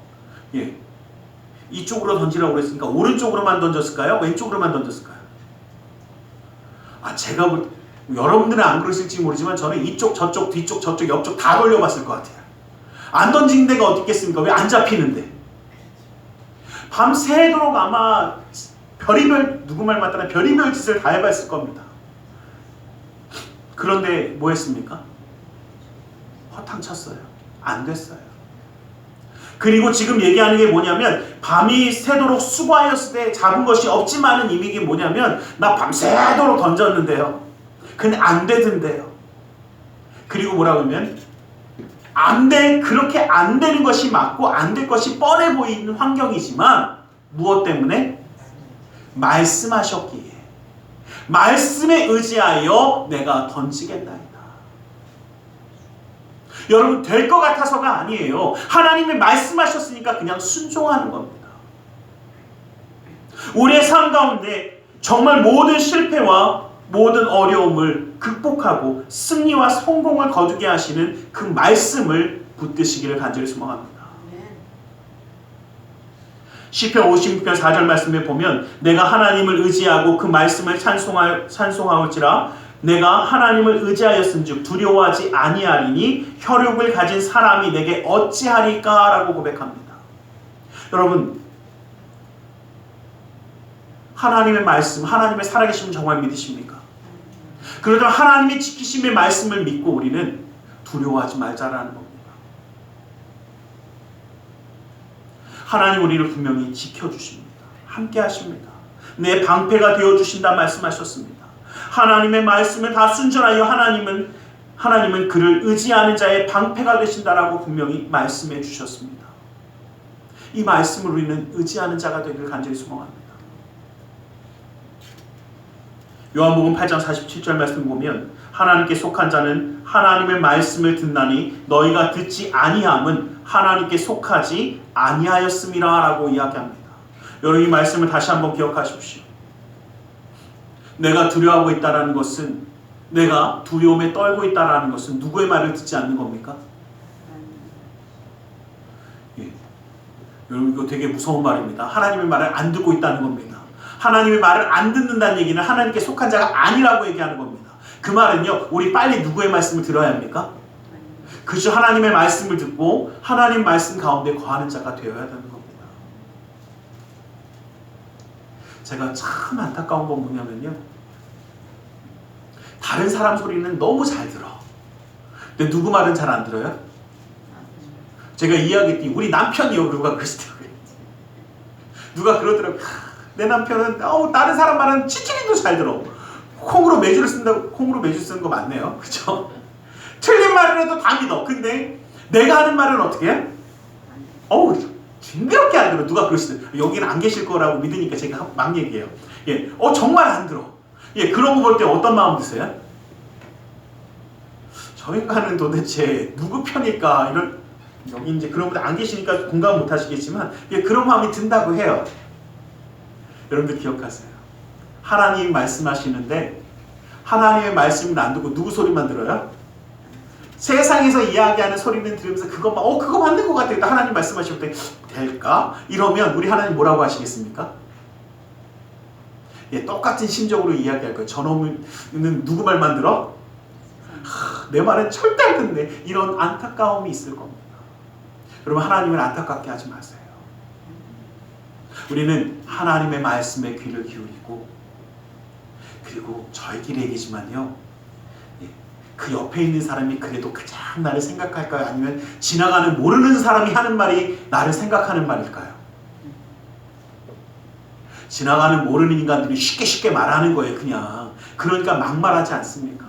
이쪽으로 던지라고 그랬으니까 오른쪽으로만 던졌을까요? 왼쪽으로만 던졌을까요? 제가 여러분들은 안 그러실지 모르지만 저는 이쪽 저쪽 뒤쪽 저쪽 옆쪽 다 돌려봤을 것 같아요. 안 던진 데가 어디 있겠습니까? 왜 안 잡히는데? 밤새도록 아마 누구 말 맞다나 별의별 짓을 다 해봤을 겁니다. 그런데 뭐 했습니까? 허탕쳤어요. 안 됐어요. 그리고 지금 얘기하는 게 뭐냐면, 밤이 새도록 수고하였을 때 잡은 것이 없지만은 이게 뭐냐면, 나 밤새도록 던졌는데요, 근데 안 되던데요. 그리고 뭐라고 하면, 그렇게 안 되는 것이 맞고 안 될 것이 뻔해 보이는 환경이지만 무엇 때문에? 말씀하셨기에, 말씀에 의지하여 내가 던지겠나이다. 여러분, 될 것 같아서가 아니에요. 하나님이 말씀하셨으니까 그냥 순종하는 겁니다. 우리의 삶 가운데 정말 모든 실패와 모든 어려움을 극복하고 승리와 성공을 거두게 하시는 그 말씀을 붙드시기를 간절히 소망합니다. 시편 56편 4절 말씀에 보면, 내가 하나님을 의지하고 그 말씀을 찬송하올지라 내가 하나님을 의지하였은즉 두려워하지 아니하리니 혈육을 가진 사람이 내게 어찌하리까 라고 고백합니다. 여러분, 하나님의 말씀, 하나님의 살아계심을 정말 믿으십니까? 그러면 하나님의 지키심의 말씀을 믿고 우리는 두려워하지 말자라는 겁니다. 하나님 우리를 분명히 지켜주십니다. 함께 하십니다. 내 방패가 되어주신다 말씀하셨습니다. 하나님의 말씀을 다 순전하여 하나님은 하나님은 그를 의지하는 자의 방패가 되신다라고 분명히 말씀해 주셨습니다. 이 말씀을 우리는 의지하는 자가 되기를 간절히 소망합니다. 요한복음 8장 47절 말씀 보면 하나님께 속한 자는 하나님의 말씀을 듣나니 너희가 듣지 아니함은 하나님께 속하지 아니하였음이라 라고 이야기합니다. 여러분 이 말씀을 다시 한번 기억하십시오. 내가 두려워하고 있다는 것은, 내가 두려움에 떨고 있다는 것은 누구의 말을 듣지 않는 겁니까? 예. 여러분 이거 되게 무서운 말입니다. 하나님의 말을 안 듣고 있다는 겁니다. 하나님의 말을 안 듣는다는 얘기는 하나님께 속한 자가 아니라고 얘기하는 겁니다. 그 말은요, 우리 빨리 누구의 말씀을 들어야 합니까? 그저 하나님의 말씀을 듣고 하나님 말씀 가운데 거하는 자가 되어야 되는 겁니다. 제가 참 안타까운 건 뭐냐면요, 다른 사람 소리는 너무 잘 들어. 근데 누구 말은 잘 안 들어요? 제가 이야기했더니 우리 남편이요, 누가 그러시더라고요. 누가 그러더라고요. 내 남편은 다른 사람 말은 치치리도 잘 들어. 콩으로 매주를 쓴다고, 콩으로 매주 쓰는 거 맞네요. 그쵸? 틀린 말이라도 다 믿어. 근데 내가 하는 말은 어떻게 해? 징그럽게 안 들어. 누가 그러시더라고요. 여기는 안 계실 거라고 믿으니까 제가 막 얘기해요. 예, 정말 안 들어. 예, 그런 거 볼 때 어떤 마음 드세요? 저 인간은 도대체 누구 편일까? 이런, 여기 이제 그런 분들 안 계시니까 공감 못 하시겠지만, 예, 그런 마음이 든다고 해요. 여러분들 기억하세요. 하나님 말씀하시는데 하나님의 말씀을 안 듣고 누구 소리만 들어요? 세상에서 이야기하는 소리는 들으면서 그것만 그거 맞는 것 같아. 하나님 말씀하실 때 될까? 이러면 우리 하나님 뭐라고 하시겠습니까? 예, 똑같은 심정으로 이야기할 거예요. 저놈은 누구 말만 들어? 내 말은 절대 안 듣네. 이런 안타까움이 있을 겁니다. 여러분 하나님을 안타깝게 하지 마세요. 우리는 하나님의 말씀에 귀를 기울이고, 그리고 저희끼리 얘기지만요, 그 옆에 있는 사람이 그래도 그냥 나를 생각할까요? 아니면 지나가는 모르는 사람이 하는 말이 나를 생각하는 말일까요? 지나가는 모르는 인간들이 쉽게 말하는 거예요, 그냥. 그러니까 막말하지 않습니까?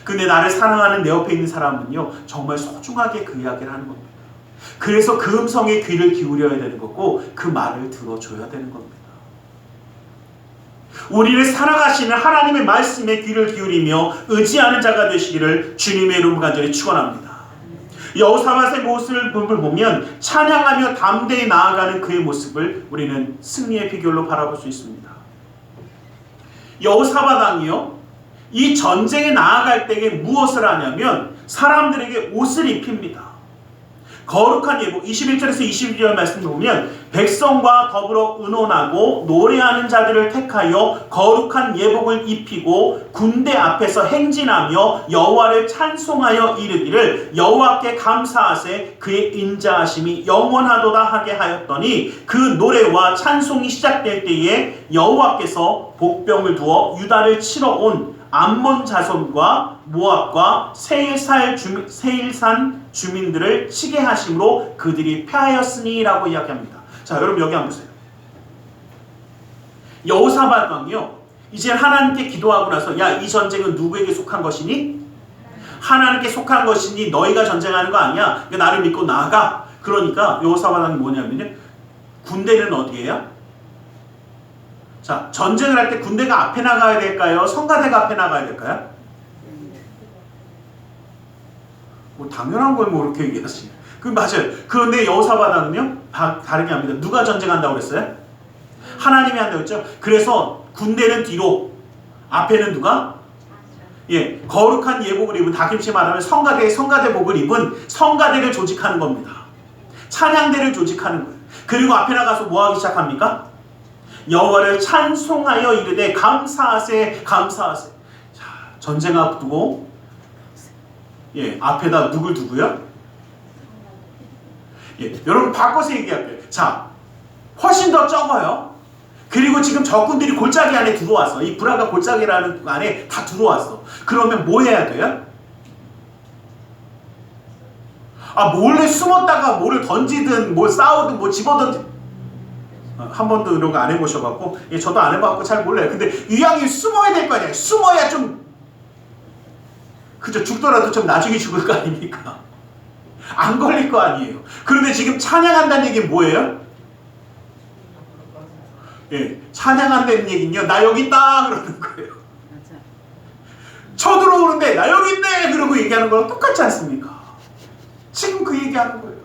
근데 나를 사랑하는 내 옆에 있는 사람은요, 정말 소중하게 그 이야기를 하는 겁니다. 그래서 그 음성에 귀를 기울여야 되는 거고, 그 말을 들어줘야 되는 겁니다. 우리를 사랑하시는 하나님의 말씀에 귀를 기울이며 의지하는 자가 되시기를 주님의 이름으로 간절히 축원합니다. 여호사밧의 모습을 보면 찬양하며 담대히 나아가는 그의 모습을 우리는 승리의 비결로 바라볼 수 있습니다. 여호사밧 왕이요, 이 전쟁에 나아갈 때에 무엇을 하냐면 사람들에게 옷을 입힙니다. 거룩한 예복, 21절에서 22절 말씀을 보면 백성과 더불어 의논하고 노래하는 자들을 택하여 거룩한 예복을 입히고 군대 앞에서 행진하며 여호와를 찬송하여 이르기를 여호와께 감사하세 그의 인자하심이 영원하도다 하게 하였더니 그 노래와 찬송이 시작될 때에 여호와께서 복병을 두어 유다를 치러 온 암몬 자손과 모압과 세일산 주민들을 치게 하심으로 그들이 패하였으니 라고 이야기합니다. 자, 여러분 여기 한번 보세요. 여호사밧 왕이요, 이제 하나님께 기도하고 나서 야, 이 전쟁은 누구에게 속한 것이니? 하나님께 속한 것이니 너희가 전쟁하는 거 아니야. 나를 믿고 나아가. 그러니까 여호사밧 왕이 뭐냐면요, 군대는 어디예요? 자, 전쟁을 할 때 군대가 앞에 나가야 될까요? 성가대가 앞에 나가야 될까요? 뭐 당연한 걸 뭐 이렇게 얘기하시네. 맞아요. 그런데 여호사밧 왕은요, 다르게 합니다. 누가 전쟁한다고 그랬어요? 하나님이 한다고 했죠. 그래서 군대는 뒤로, 앞에는 누가? 예, 거룩한 예복을 입은, 다김치 말하면 성가대복을 입은 성가대를 조직하는 겁니다. 찬양대를 조직하는 거예요. 그리고 앞에 나가서 뭐 하기 시작합니까? 여호와를 찬송하여 이르되 감사하세 감사하세. 자, 전쟁 앞두고 예, 앞에다 누굴 두고요? 예, 여러분 바꿔서 얘기할게요. 자, 훨씬 더 적어요. 그리고 지금 적군들이 골짜기 안에 들어왔어. 이 브라가 골짜기라는 안에 다 들어왔어. 그러면 뭐 해야 돼요? 몰래 숨었다가 뭐를 던지든 뭐 싸우든 뭐 집어던지, 한 번도 이런 거 안 해보셔갖고, 예, 저도 안 해봤고 잘 몰라요. 근데 이왕이 숨어야 될 거 아니에요. 숨어야 좀 그죠? 죽더라도 좀 나중에 죽을 거 아닙니까? 안 걸릴 거 아니에요. 그런데 지금 찬양한다는 얘기는 뭐예요? 예, 찬양한다는 얘기는요, 나 여기 있다 그러는 거예요. 쳐들어오는데 나 여기 있네 그러고 얘기하는 거랑 똑같지 않습니까? 지금 그 얘기하는 거예요.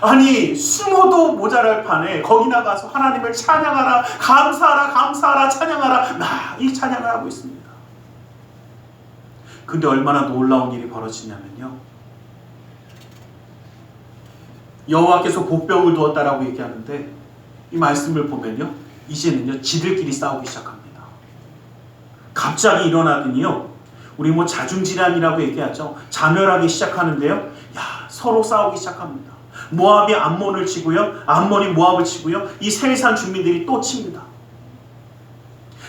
아니 숨어도 모자랄 판에 거기 나가서 하나님을 찬양하라, 감사하라, 감사하라, 찬양하라, 이 찬양을 하고 있습니다. 근데 얼마나 놀라운 일이 벌어지냐면요, 여호와께서 복병을 두었다라고 얘기하는데 이 말씀을 보면요, 이제는요 지들끼리 싸우기 시작합니다. 갑자기 일어나더니요, 우리 뭐 자중질환이라고 얘기하죠. 자멸하기 시작하는데요, 서로 싸우기 시작합니다. 모압이 암몬을 치고요, 암몬이 모압을 치고요, 이 세상 주민들이 또 칩니다.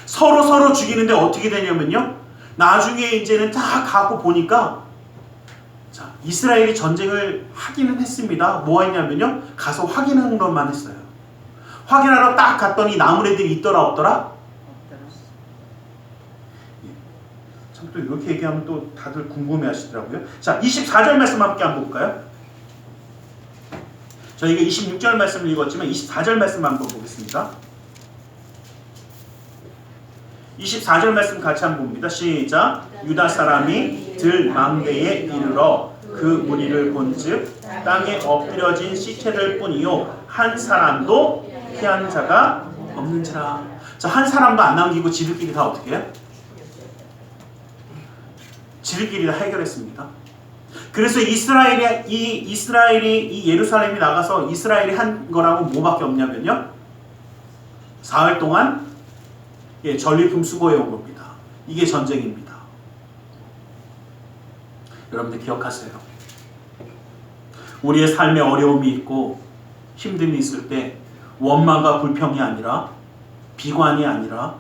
서로 죽이는데 어떻게 되냐면요, 나중에 이제는 다 가고 보니까, 자, 이스라엘이 전쟁을 하기는 했습니다. 뭐 했냐면요, 가서 확인하는 것만 했어요. 확인하러 딱 갔더니 남은 애들이 있더라 없더라? 참 또 이렇게 얘기하면 또 다들 궁금해 하시더라고요. 자, 24절 말씀 함께 한번 볼까요? 저희가 26절 말씀을 읽었지만 24절 말씀 한번 보겠습니다. 24절 말씀 같이 한번 봅니다. 시작. 유다 사람이 들 망대에 이르러 그 무리를 본즉 땅에 엎드려진 시체들 뿐이요 한 사람도 피한 자가 없는지라. 자, 한 사람도 안 남기고 지들끼리 다 어떻게 해요? 지들끼리 다 해결했습니다. 그래서 이스라엘이 이 예루살렘이 나가서 이스라엘이 한 거라고 뭐밖에 없냐면요, 사흘 동안 전리품 수거해 온 겁니다. 이게 전쟁입니다. 여러분들 기억하세요. 우리의 삶에 어려움이 있고 힘듦이 있을 때 원망과 불평이 아니라, 비관이 아니라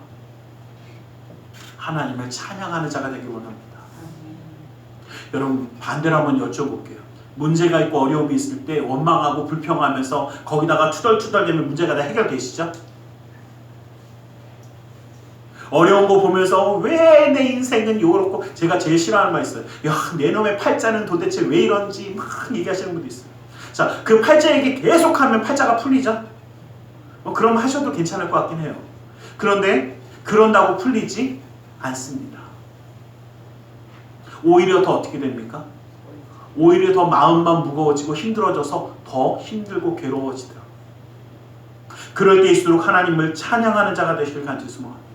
하나님을 찬양하는 자가 되길 원합니다. 여러분 반대로 한번 여쭤볼게요. 문제가 있고 어려움이 있을 때 원망하고 불평하면서 거기다가 투덜투덜대면 문제가 다 해결되시죠? 어려운 거 보면서 왜 내 인생은 요렇고, 제가 제일 싫어하는 말 있어요. 내 놈의 팔자는 도대체 왜 이런지 막 얘기하시는 분도 있어요. 자, 그 팔자 얘기 계속하면 팔자가 풀리죠? 그럼 하셔도 괜찮을 것 같긴 해요. 그런데 그런다고 풀리지 않습니다. 오히려 더 어떻게 됩니까? 오히려 더 마음만 무거워지고 힘들어져서 더 힘들고 괴로워지더라고요. 그럴 때일수록 하나님을 찬양하는 자가 되시길 간절히 소망합니다.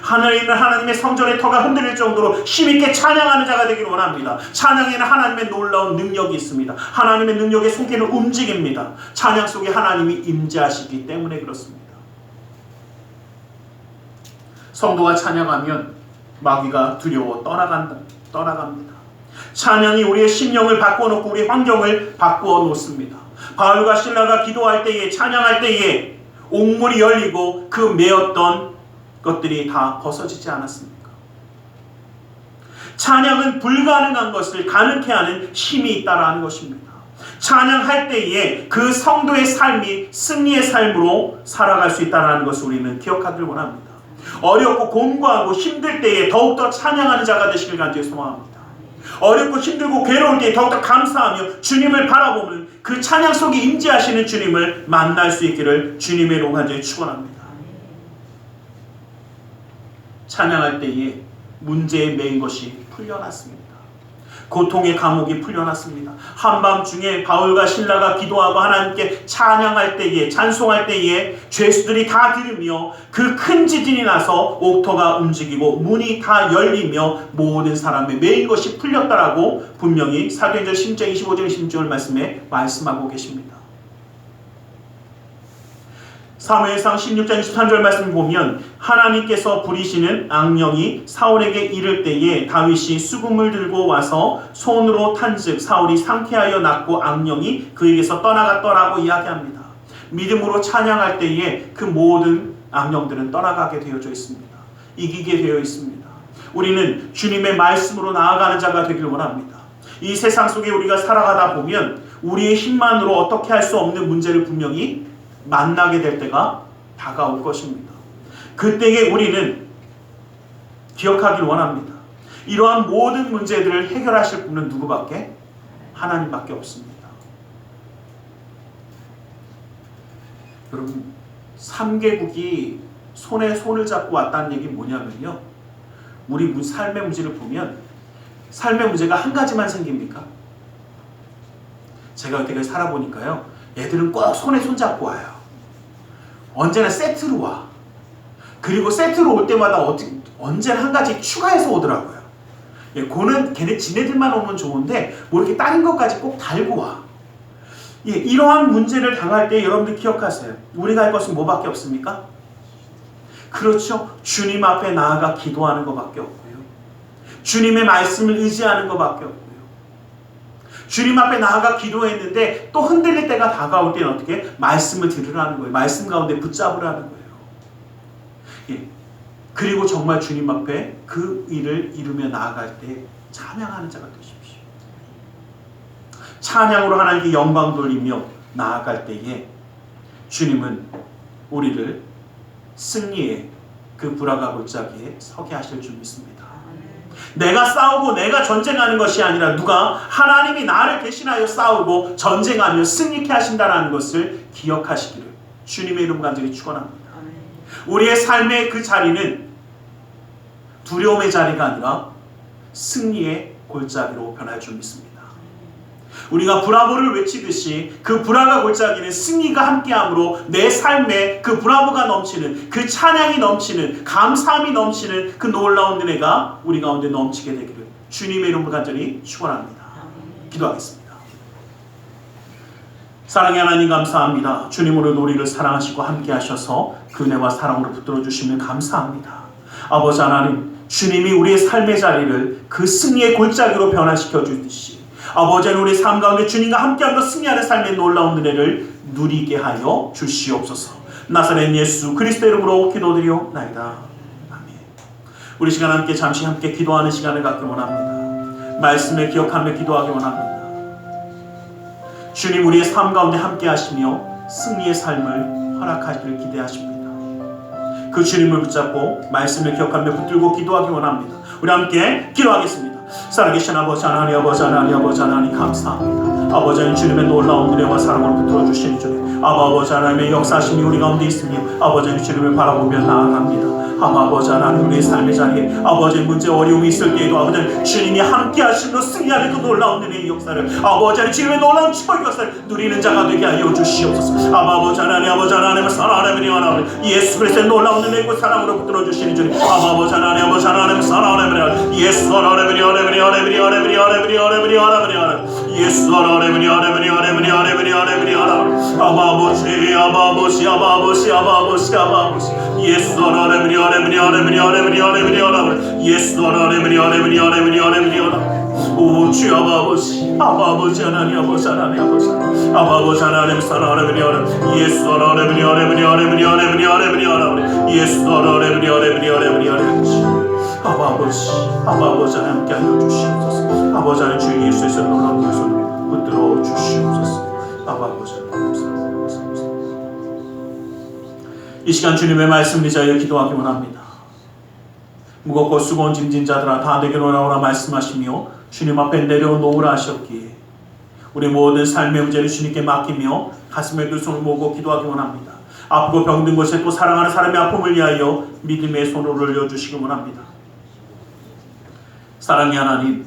하늘에 있는 하나님의 성전의 터가 흔들릴 정도로 힘있게 찬양하는 자가 되기를 원합니다. 찬양에는 하나님의 놀라운 능력이 있습니다. 하나님의 능력의 손길을 움직입니다. 찬양 속에 하나님이 임재하시기 때문에 그렇습니다. 성도가 찬양하면 마귀가 두려워 떠나갑니다. 찬양이 우리의 심령을 바꿔놓고 우리 환경을 바꾸어 놓습니다. 바울과 실라가 기도할 때에, 찬양할 때에 옥문이 열리고 그 매었던 것들이 다 벗어지지 않았습니까? 찬양은 불가능한 것을 가능케 하는 힘이 있다라는 것입니다. 찬양할 때에 그 성도의 삶이 승리의 삶으로 살아갈 수 있다는 것을 우리는 기억하길 원합니다. 어렵고 곤고하고 힘들 때에 더욱더 찬양하는 자가 되시길 간절히 소망합니다. 어렵고 힘들고 괴로울 때에 더욱더 감사하며 주님을 바라보는 그 찬양 속에 임재하시는 주님을 만날 수 있기를 주님의 이름으로 간절히 축원합니다. 찬양할 때에 문제에 매인 것이 풀려났습니다. 고통의 감옥이 풀려났습니다. 한밤중에 바울과 실라가 기도하고 하나님께 찬양할 때에, 찬송할 때에 죄수들이 다 들으며 그 큰 지진이 나서 옥토가 움직이고 문이 다 열리며 모든 사람의 매인 것이 풀렸다라고 분명히 사도행전 10장 25절 26절 말씀에 말씀하고 계십니다. 사무엘상 16장 23절 말씀을 보면 하나님께서 부리시는 악령이 사울에게 이를 때에 다윗이 수금을 들고 와서 손으로 탄즉 사울이 상쾌하여 낫고 악령이 그에게서 떠나갔더라고 이야기합니다. 믿음으로 찬양할 때에 그 모든 악령들은 떠나가게 되어져 있습니다. 이기게 되어 있습니다. 우리는 주님의 말씀으로 나아가는 자가 되길 원합니다. 이 세상 속에 우리가 살아가다 보면 우리의 힘만으로 어떻게 할 수 없는 문제를 분명히 만나게 될 때가 다가올 것입니다. 그때에 우리는 기억하길 원합니다. 이러한 모든 문제들을 해결하실 분은 누구밖에? 하나님밖에 없습니다. 여러분, 3개국이 손에 손을 잡고 왔다는 얘기는 뭐냐면요, 우리 삶의 문제를 보면 삶의 문제가 한 가지만 생깁니까? 제가 여태까지 살아보니까요, 애들은 꼭 손에 손 잡고 와요. 언제나 세트로 와. 그리고 세트로 올 때마다 언제나 한 가지 추가해서 오더라고요. 그는 지네들만 오면 좋은데 뭐 이렇게 다른 것까지 꼭 달고 와. 이러한 문제를 당할 때 여러분들 기억하세요. 우리가 할 것은 뭐밖에 없습니까? 그렇죠. 주님 앞에 나아가 기도하는 것밖에 없고요. 주님의 말씀을 의지하는 것밖에 없고요. 주님 앞에 나아가 기도했는데 또 흔들릴 때가 다가올 때는 어떻게? 말씀을 들으라는 거예요. 말씀 가운데 붙잡으라는 거예요. 그리고 정말 주님 앞에 그 일을 이루며 나아갈 때 찬양하는 자가 되십시오. 찬양으로 하나님께 영광 돌리며 나아갈 때에 주님은 우리를 승리의 그 불화가 골짜기에 서게 하실 줄 믿습니다. 내가 싸우고 내가 전쟁하는 것이 아니라 누가? 하나님이 나를 대신하여 싸우고 전쟁하며 승리케 하신다는 것을 기억하시기를 주님의 이름 간절히 축원합니다. 우리의 삶의 그 자리는 두려움의 자리가 아니라 승리의 골짜기로 변할 줄 믿습니다. 우리가 브라보를 외치듯이 그 브라가 골짜기는 승리가 함께함으로 내 삶에 그 브라보가 넘치는, 그 찬양이 넘치는, 감사함이 넘치는 그 놀라운 은혜가 우리 가운데 넘치게 되기를 주님의 이름으로 간절히 축원합니다. 기도하겠습니다. 사랑의 하나님 감사합니다. 주님으로 우리를 사랑하시고 함께 하셔서 그 은혜와 사랑으로 붙들어 주시면 감사합니다. 아버지 하나님, 주님이 우리의 삶의 자리를 그 승리의 골짜기로 변화시켜 주듯이 아버지는 우리 삶 가운데 주님과 함께하며 승리하는 삶의 놀라운 은혜를 누리게 하여 주시옵소서. 나사렛 예수 그리스도 이름으로 기도드리옵나이다. 아멘. 우리 시간 잠시 함께 기도하는 시간을 갖기 원합니다. 말씀을 기억하며 기도하기 원합니다. 주님 우리의 삶 가운데 함께하시며 승리의 삶을 허락하시길 기대하십니다. 그 주님을 붙잡고 말씀을 기억하며 붙들고 기도하기 원합니다. 우리 함께 기도하겠습니다. 살아계신 아버지 하나님, 아버지 하나님, 아버지 하나님 감사합니다. 아버지 하나님 주님의 놀라운 은혜와 사랑을 붙들어 주시니 주님, 아버지 하나님의 역사심이 우리 가운데 있으며 아버지 하나님 주님을 바라보며 나아갑니다. 아버지 하나님 우리의 삶의 자리에 아버지 문제 어려움이 있을 때에도 아버지 하나님 주님이 함께 하심으로 승리하는 그 놀라운 은혜의 역사를 아버지 하나님 주님의 놀라운 축복의 역사를 누리는 자가 되게 하여 주시옵소서. 아버지 하나님, 아버지 하나님의 사랑하나님 하나님 예수 그리스도의 놀라운 은혜고 사랑으로 붙들어 주시는 주님, 아버지 하나님, 아버지 하나님의 사랑하나님 예수 하나님 예수 오 주 아버지, 아버지 하나님, 아버지 하나님, 아버지 하나님, 아버지 하나님 사랑하는 예수 하나님, 예수 아버지, 아버지 하나님 함께 하여 주시옵소서. 아버지 하나님 주 예수에서 놀라운 것을 붙들어 주시옵소서. 아버지 하나님 감사합니다. 이 시간 주님의 말씀 위하여 기도하기 원합니다. 무겁고 수고한 짐진 자들아 다 내게로 나오라 말씀하시며 주님 앞에 내려놓으라 하셨기에 우리 모든 삶의 문제를 주님께 맡기며 가슴에 두 손을 모으고 기도하기 원합니다. 아프고 병든 곳에 또 사랑하는 사람의 아픔을 위하여 믿음의 손을 올려주시기 원합니다. 사랑의 하나님,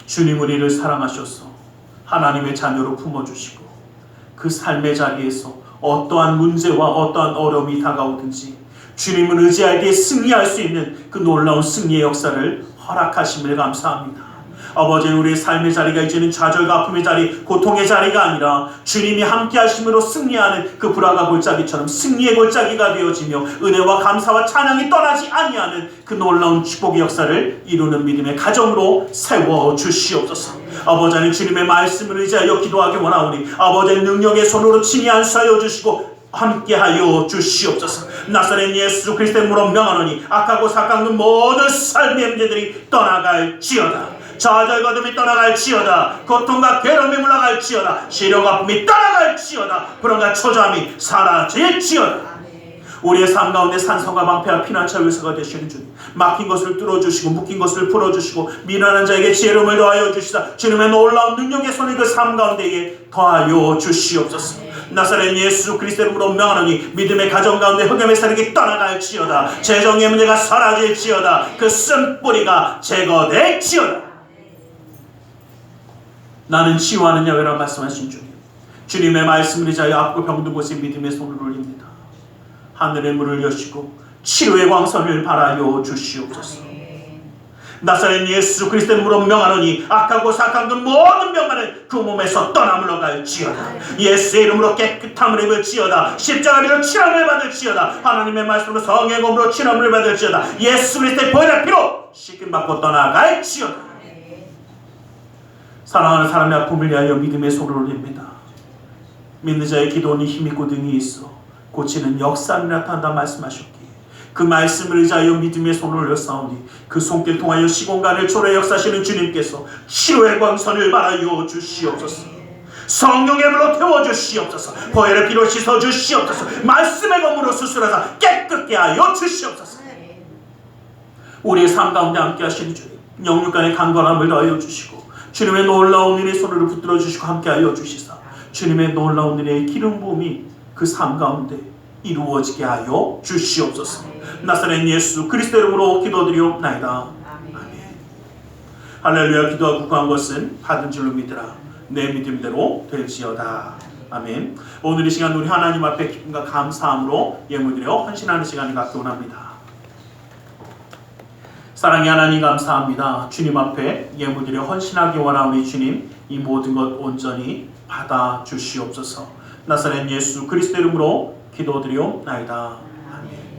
주님 우리를 사랑하셔서 하나님의 자녀로 품어주시고 그 삶의 자리에서 어떠한 문제와 어떠한 어려움이 다가오든지 주님을 의지할 때 승리할 수 있는 그 놀라운 승리의 역사를 허락하심을 감사합니다. 아버지 우리의 삶의 자리가 이제는 좌절과 아픔의 자리, 고통의 자리가 아니라 주님이 함께 하심으로 승리하는 그 불화가 골짜기처럼 승리의 골짜기가 되어지며 은혜와 감사와 찬양이 떠나지 아니하는 그 놀라운 축복의 역사를 이루는 믿음의 가정으로 세워주시옵소서. 아버지 하나님 주님의 말씀을 의지하여 기도하기 원하오니 아버지 능력의 손으로 친히 안수하여 주시고 함께하여 주시옵소서. 나사렛 예수 그리스도의 이름으로 명하노니 악하고 삭강한 모든 삶의 문제들이 떠나갈지어다. 좌절과 어둠이 떠나갈지어다. 고통과 괴로움이 물러갈지어다. 시련과 아픔이 떠나갈지어다. 불안과 초조함이 사라질지어다. 우리의 삶 가운데 산성과 방패와 피난처 요새가 되시는 주님, 막힌 것을 뚫어주시고 묶인 것을 풀어주시고 미련한 자에게 지혜로움을 더하여 주시사 주님의 놀라운 능력의 손이 그 삶 가운데에 더하여 주시옵소서. 나사렛 예수 그리스도의 이름으로 명하노니 믿음의 가정 가운데 흑암의 세력이 떠나갈지어다. 재정의 문제가 사라질지어다. 그 쓴뿌리가 제거될지어다. 나는 치유하는 야훼라 말씀하신 주님, 주님의 말씀을 의지하여 아프고 병든 곳에 믿음의 손을 올립니다. 하늘의 문을 여시고 치료의 광선을 발하여 주시옵소서. 나사렛 예수 그리스도의 이름으로 명하노니 악하고 사악한 그 모든 병만은 그 몸에서 떠나물러갈지어다. 예수의 이름으로 깨끗함을 입을지어다. 십자가로 치료를 받을지어다. 하나님의 말씀으로 성의 검으로 치료를 받을지어다. 예수 그리스도의 보혈의 피로 씻김받고 떠나갈지어다. 사랑하는 사람의 아픔을 위하여 믿음의 손을 올립니다. 믿는 자의 기도는 힘이 있고 능이 있어 고치는 역사를 나타난다 말씀하셨기에 그 말씀을 의지하여 믿음의 손을 올렸사오니 그 손길 통하여 시공간을 초래 역사하시는 주님께서 치료의 광선을 발하여 주시옵소서. 성령의 불로 태워주시옵소서. 보혈의 피로 씻어주시옵소서. 말씀의 검으로 수술하사 깨끗게 하여 주시옵소서. 우리의 삶 가운데 함께 하시는 주님, 영육간의 강건함을 더하여 주시고 주님의 놀라운 은혜의 손으로 붙들어 주시고 함께 하여 주시사 주님의 놀라운 은혜의 기름 부음이 그 삶 가운데 이루어지게 하여 주시옵소서. 나사렛 예수 그리스도 이름으로 기도드리옵나이다. 아멘. 할렐루야. 기도하고 구한 것은 받은 줄로 믿으라. 내 믿음대로 될지어다. 아멘. 오늘 이 시간 우리 하나님 앞에 기쁨과 감사함으로 예물드려 헌신하는 시간을 갖기 원합니다. 사랑의 하나님 감사합니다. 주님 앞에 예물드려 헌신하기 원하오니 주님 이 모든 것 온전히 받아 주시옵소서. 나사렛 예수 그리스도 이름으로 기도드리옵나이다. 아멘.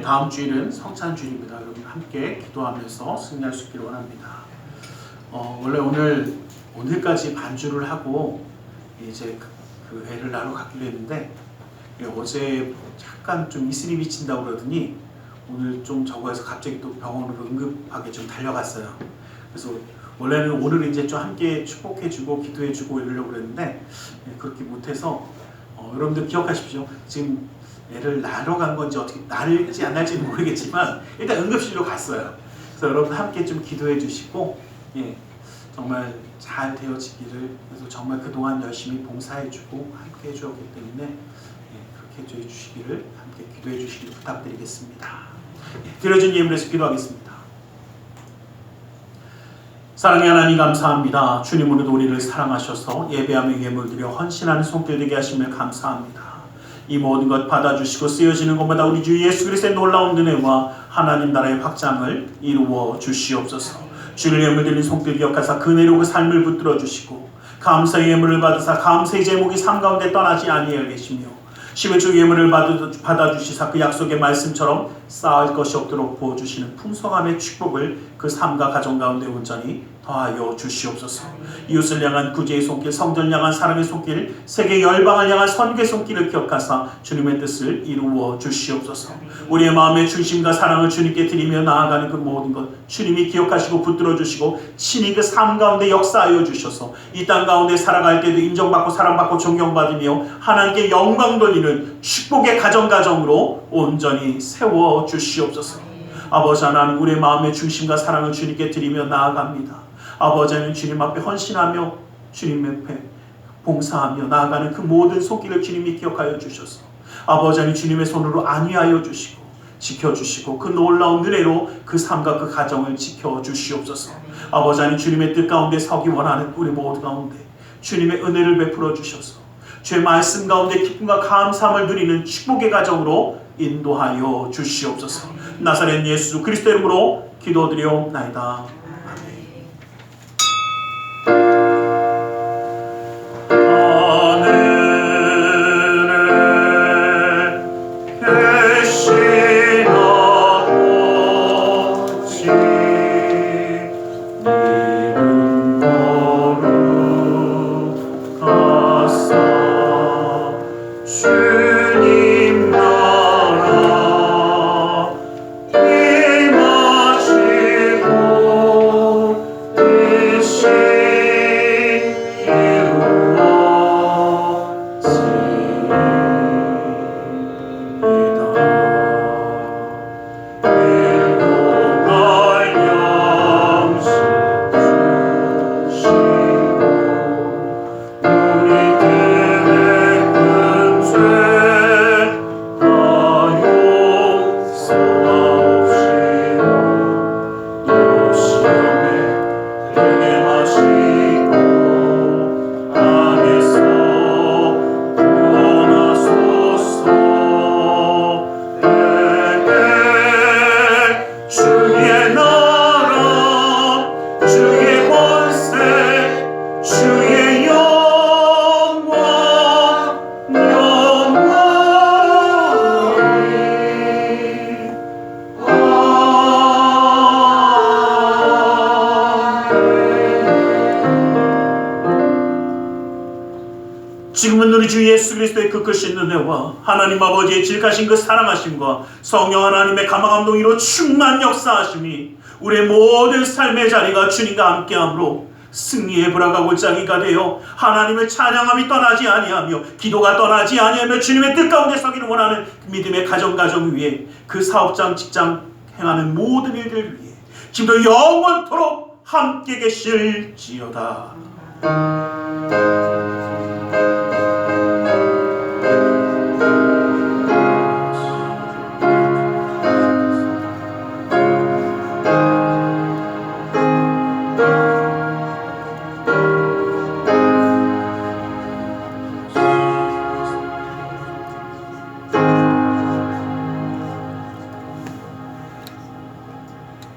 다음 주일은 성찬주일입니다. 여러분 함께 기도하면서 승리할 수 있기를 원합니다. 원래 오늘까지 반주를 하고 이제 그 애를 나러 가기로 했는데 어제 약간 좀 이슬이 비친다고 그러더니 오늘 좀 저거 해서 갑자기 또 병원으로 응급하게 좀 달려갔어요. 그래서 원래는 오늘 이제 좀 함께 축복해주고 기도해주고 이러려고 그랬는데 그렇게 못해서 여러분들 기억하십시오. 지금 애를 낳으러 간 건지 어떻게 낳을지 안 낳을지는 모르겠지만 일단 응급실로 갔어요. 그래서 여러분 함께 좀 기도해 주시고 정말 잘 되어지기를, 그래서 정말 그동안 열심히 봉사해주고 함께 해주었기 때문에 그렇게 해주시기를, 함께 기도해 주시기를 부탁드리겠습니다. 드려진 예물에서 기도하겠습니다. 사랑의 하나님 감사합니다. 주님 오늘도 우리를 사랑하셔서 예배하며 예물 드려 헌신하는 손길 되게 하시며 감사합니다. 이 모든 것 받아주시고 쓰여지는 것마다 우리 주 예수 그리스도의 놀라운 은혜와 하나님 나라의 확장을 이루어 주시옵소서. 주를 예물 드리는 손길 기억하사 그 은혜로 그 삶을 붙들어 주시고 감사의 예물을 받으사 감사의 제목이 삶 가운데 떠나지 아니하여 계시며 11조 예물을 받아주시사 그 약속의 말씀처럼 쌓을 것이 없도록 부어주시는 풍성함의 축복을 그 삶과 가정 가운데 온전히 더하여 주시옵소서. 이웃을 향한 구제의 손길, 성전을 향한 사랑의 손길, 세계 열방을 향한 선교의 손길을 기억하사 주님의 뜻을 이루어 주시옵소서. 우리의 마음의 중심과 사랑을 주님께 드리며 나아가는 그 모든 것 주님이 기억하시고 붙들어 주시고 친히 그 삶 가운데 역사하여 주셔서 이 땅 가운데 살아갈 때도 인정받고 사랑받고 존경받으며 하나님께 영광 돌리는 축복의 가정으로 온전히 세워 주시옵소서. 아버지 하나님, 우리의 마음의 중심과 사랑을 주님께 드리며 나아갑니다. 아버지 하나님, 주님 앞에 헌신하며 주님 앞에 봉사하며 나아가는 그 모든 손길을 주님이 기억하여 주셔서 아버지 하나님, 주님의 손으로 안위하여 주시고 지켜주시고 그 놀라운 은혜로 그 삶과 그 가정을 지켜주시옵소서. 아버지 하나님, 주님의 뜻 가운데 서기 원하는 우리 모두 가운데 주님의 은혜를 베풀어 주셔서 주의 말씀 가운데 기쁨과 감사함을 누리는 축복의 가정으로 인도하여 주시옵소서. 나사렛 예수 그리스도 이름으로 기도드리옵나이다. 지금은 우리 주 예수 그리스도의 그 크신 은혜와 하나님 아버지의 질까신 그 사랑하심과 성령 하나님의 감화감동으로 충만 역사하심이 우리의 모든 삶의 자리가 주님과 함께함으로 승리의 브라가 골짜기가 되어 하나님을 찬양함이 떠나지 아니하며 기도가 떠나지 아니하며 주님의 뜻 가운데 서기를 원하는 믿음의 가정 위에 그 사업장 직장 행하는 모든 일들 위해 지금도 영원토록 함께 계실지어다.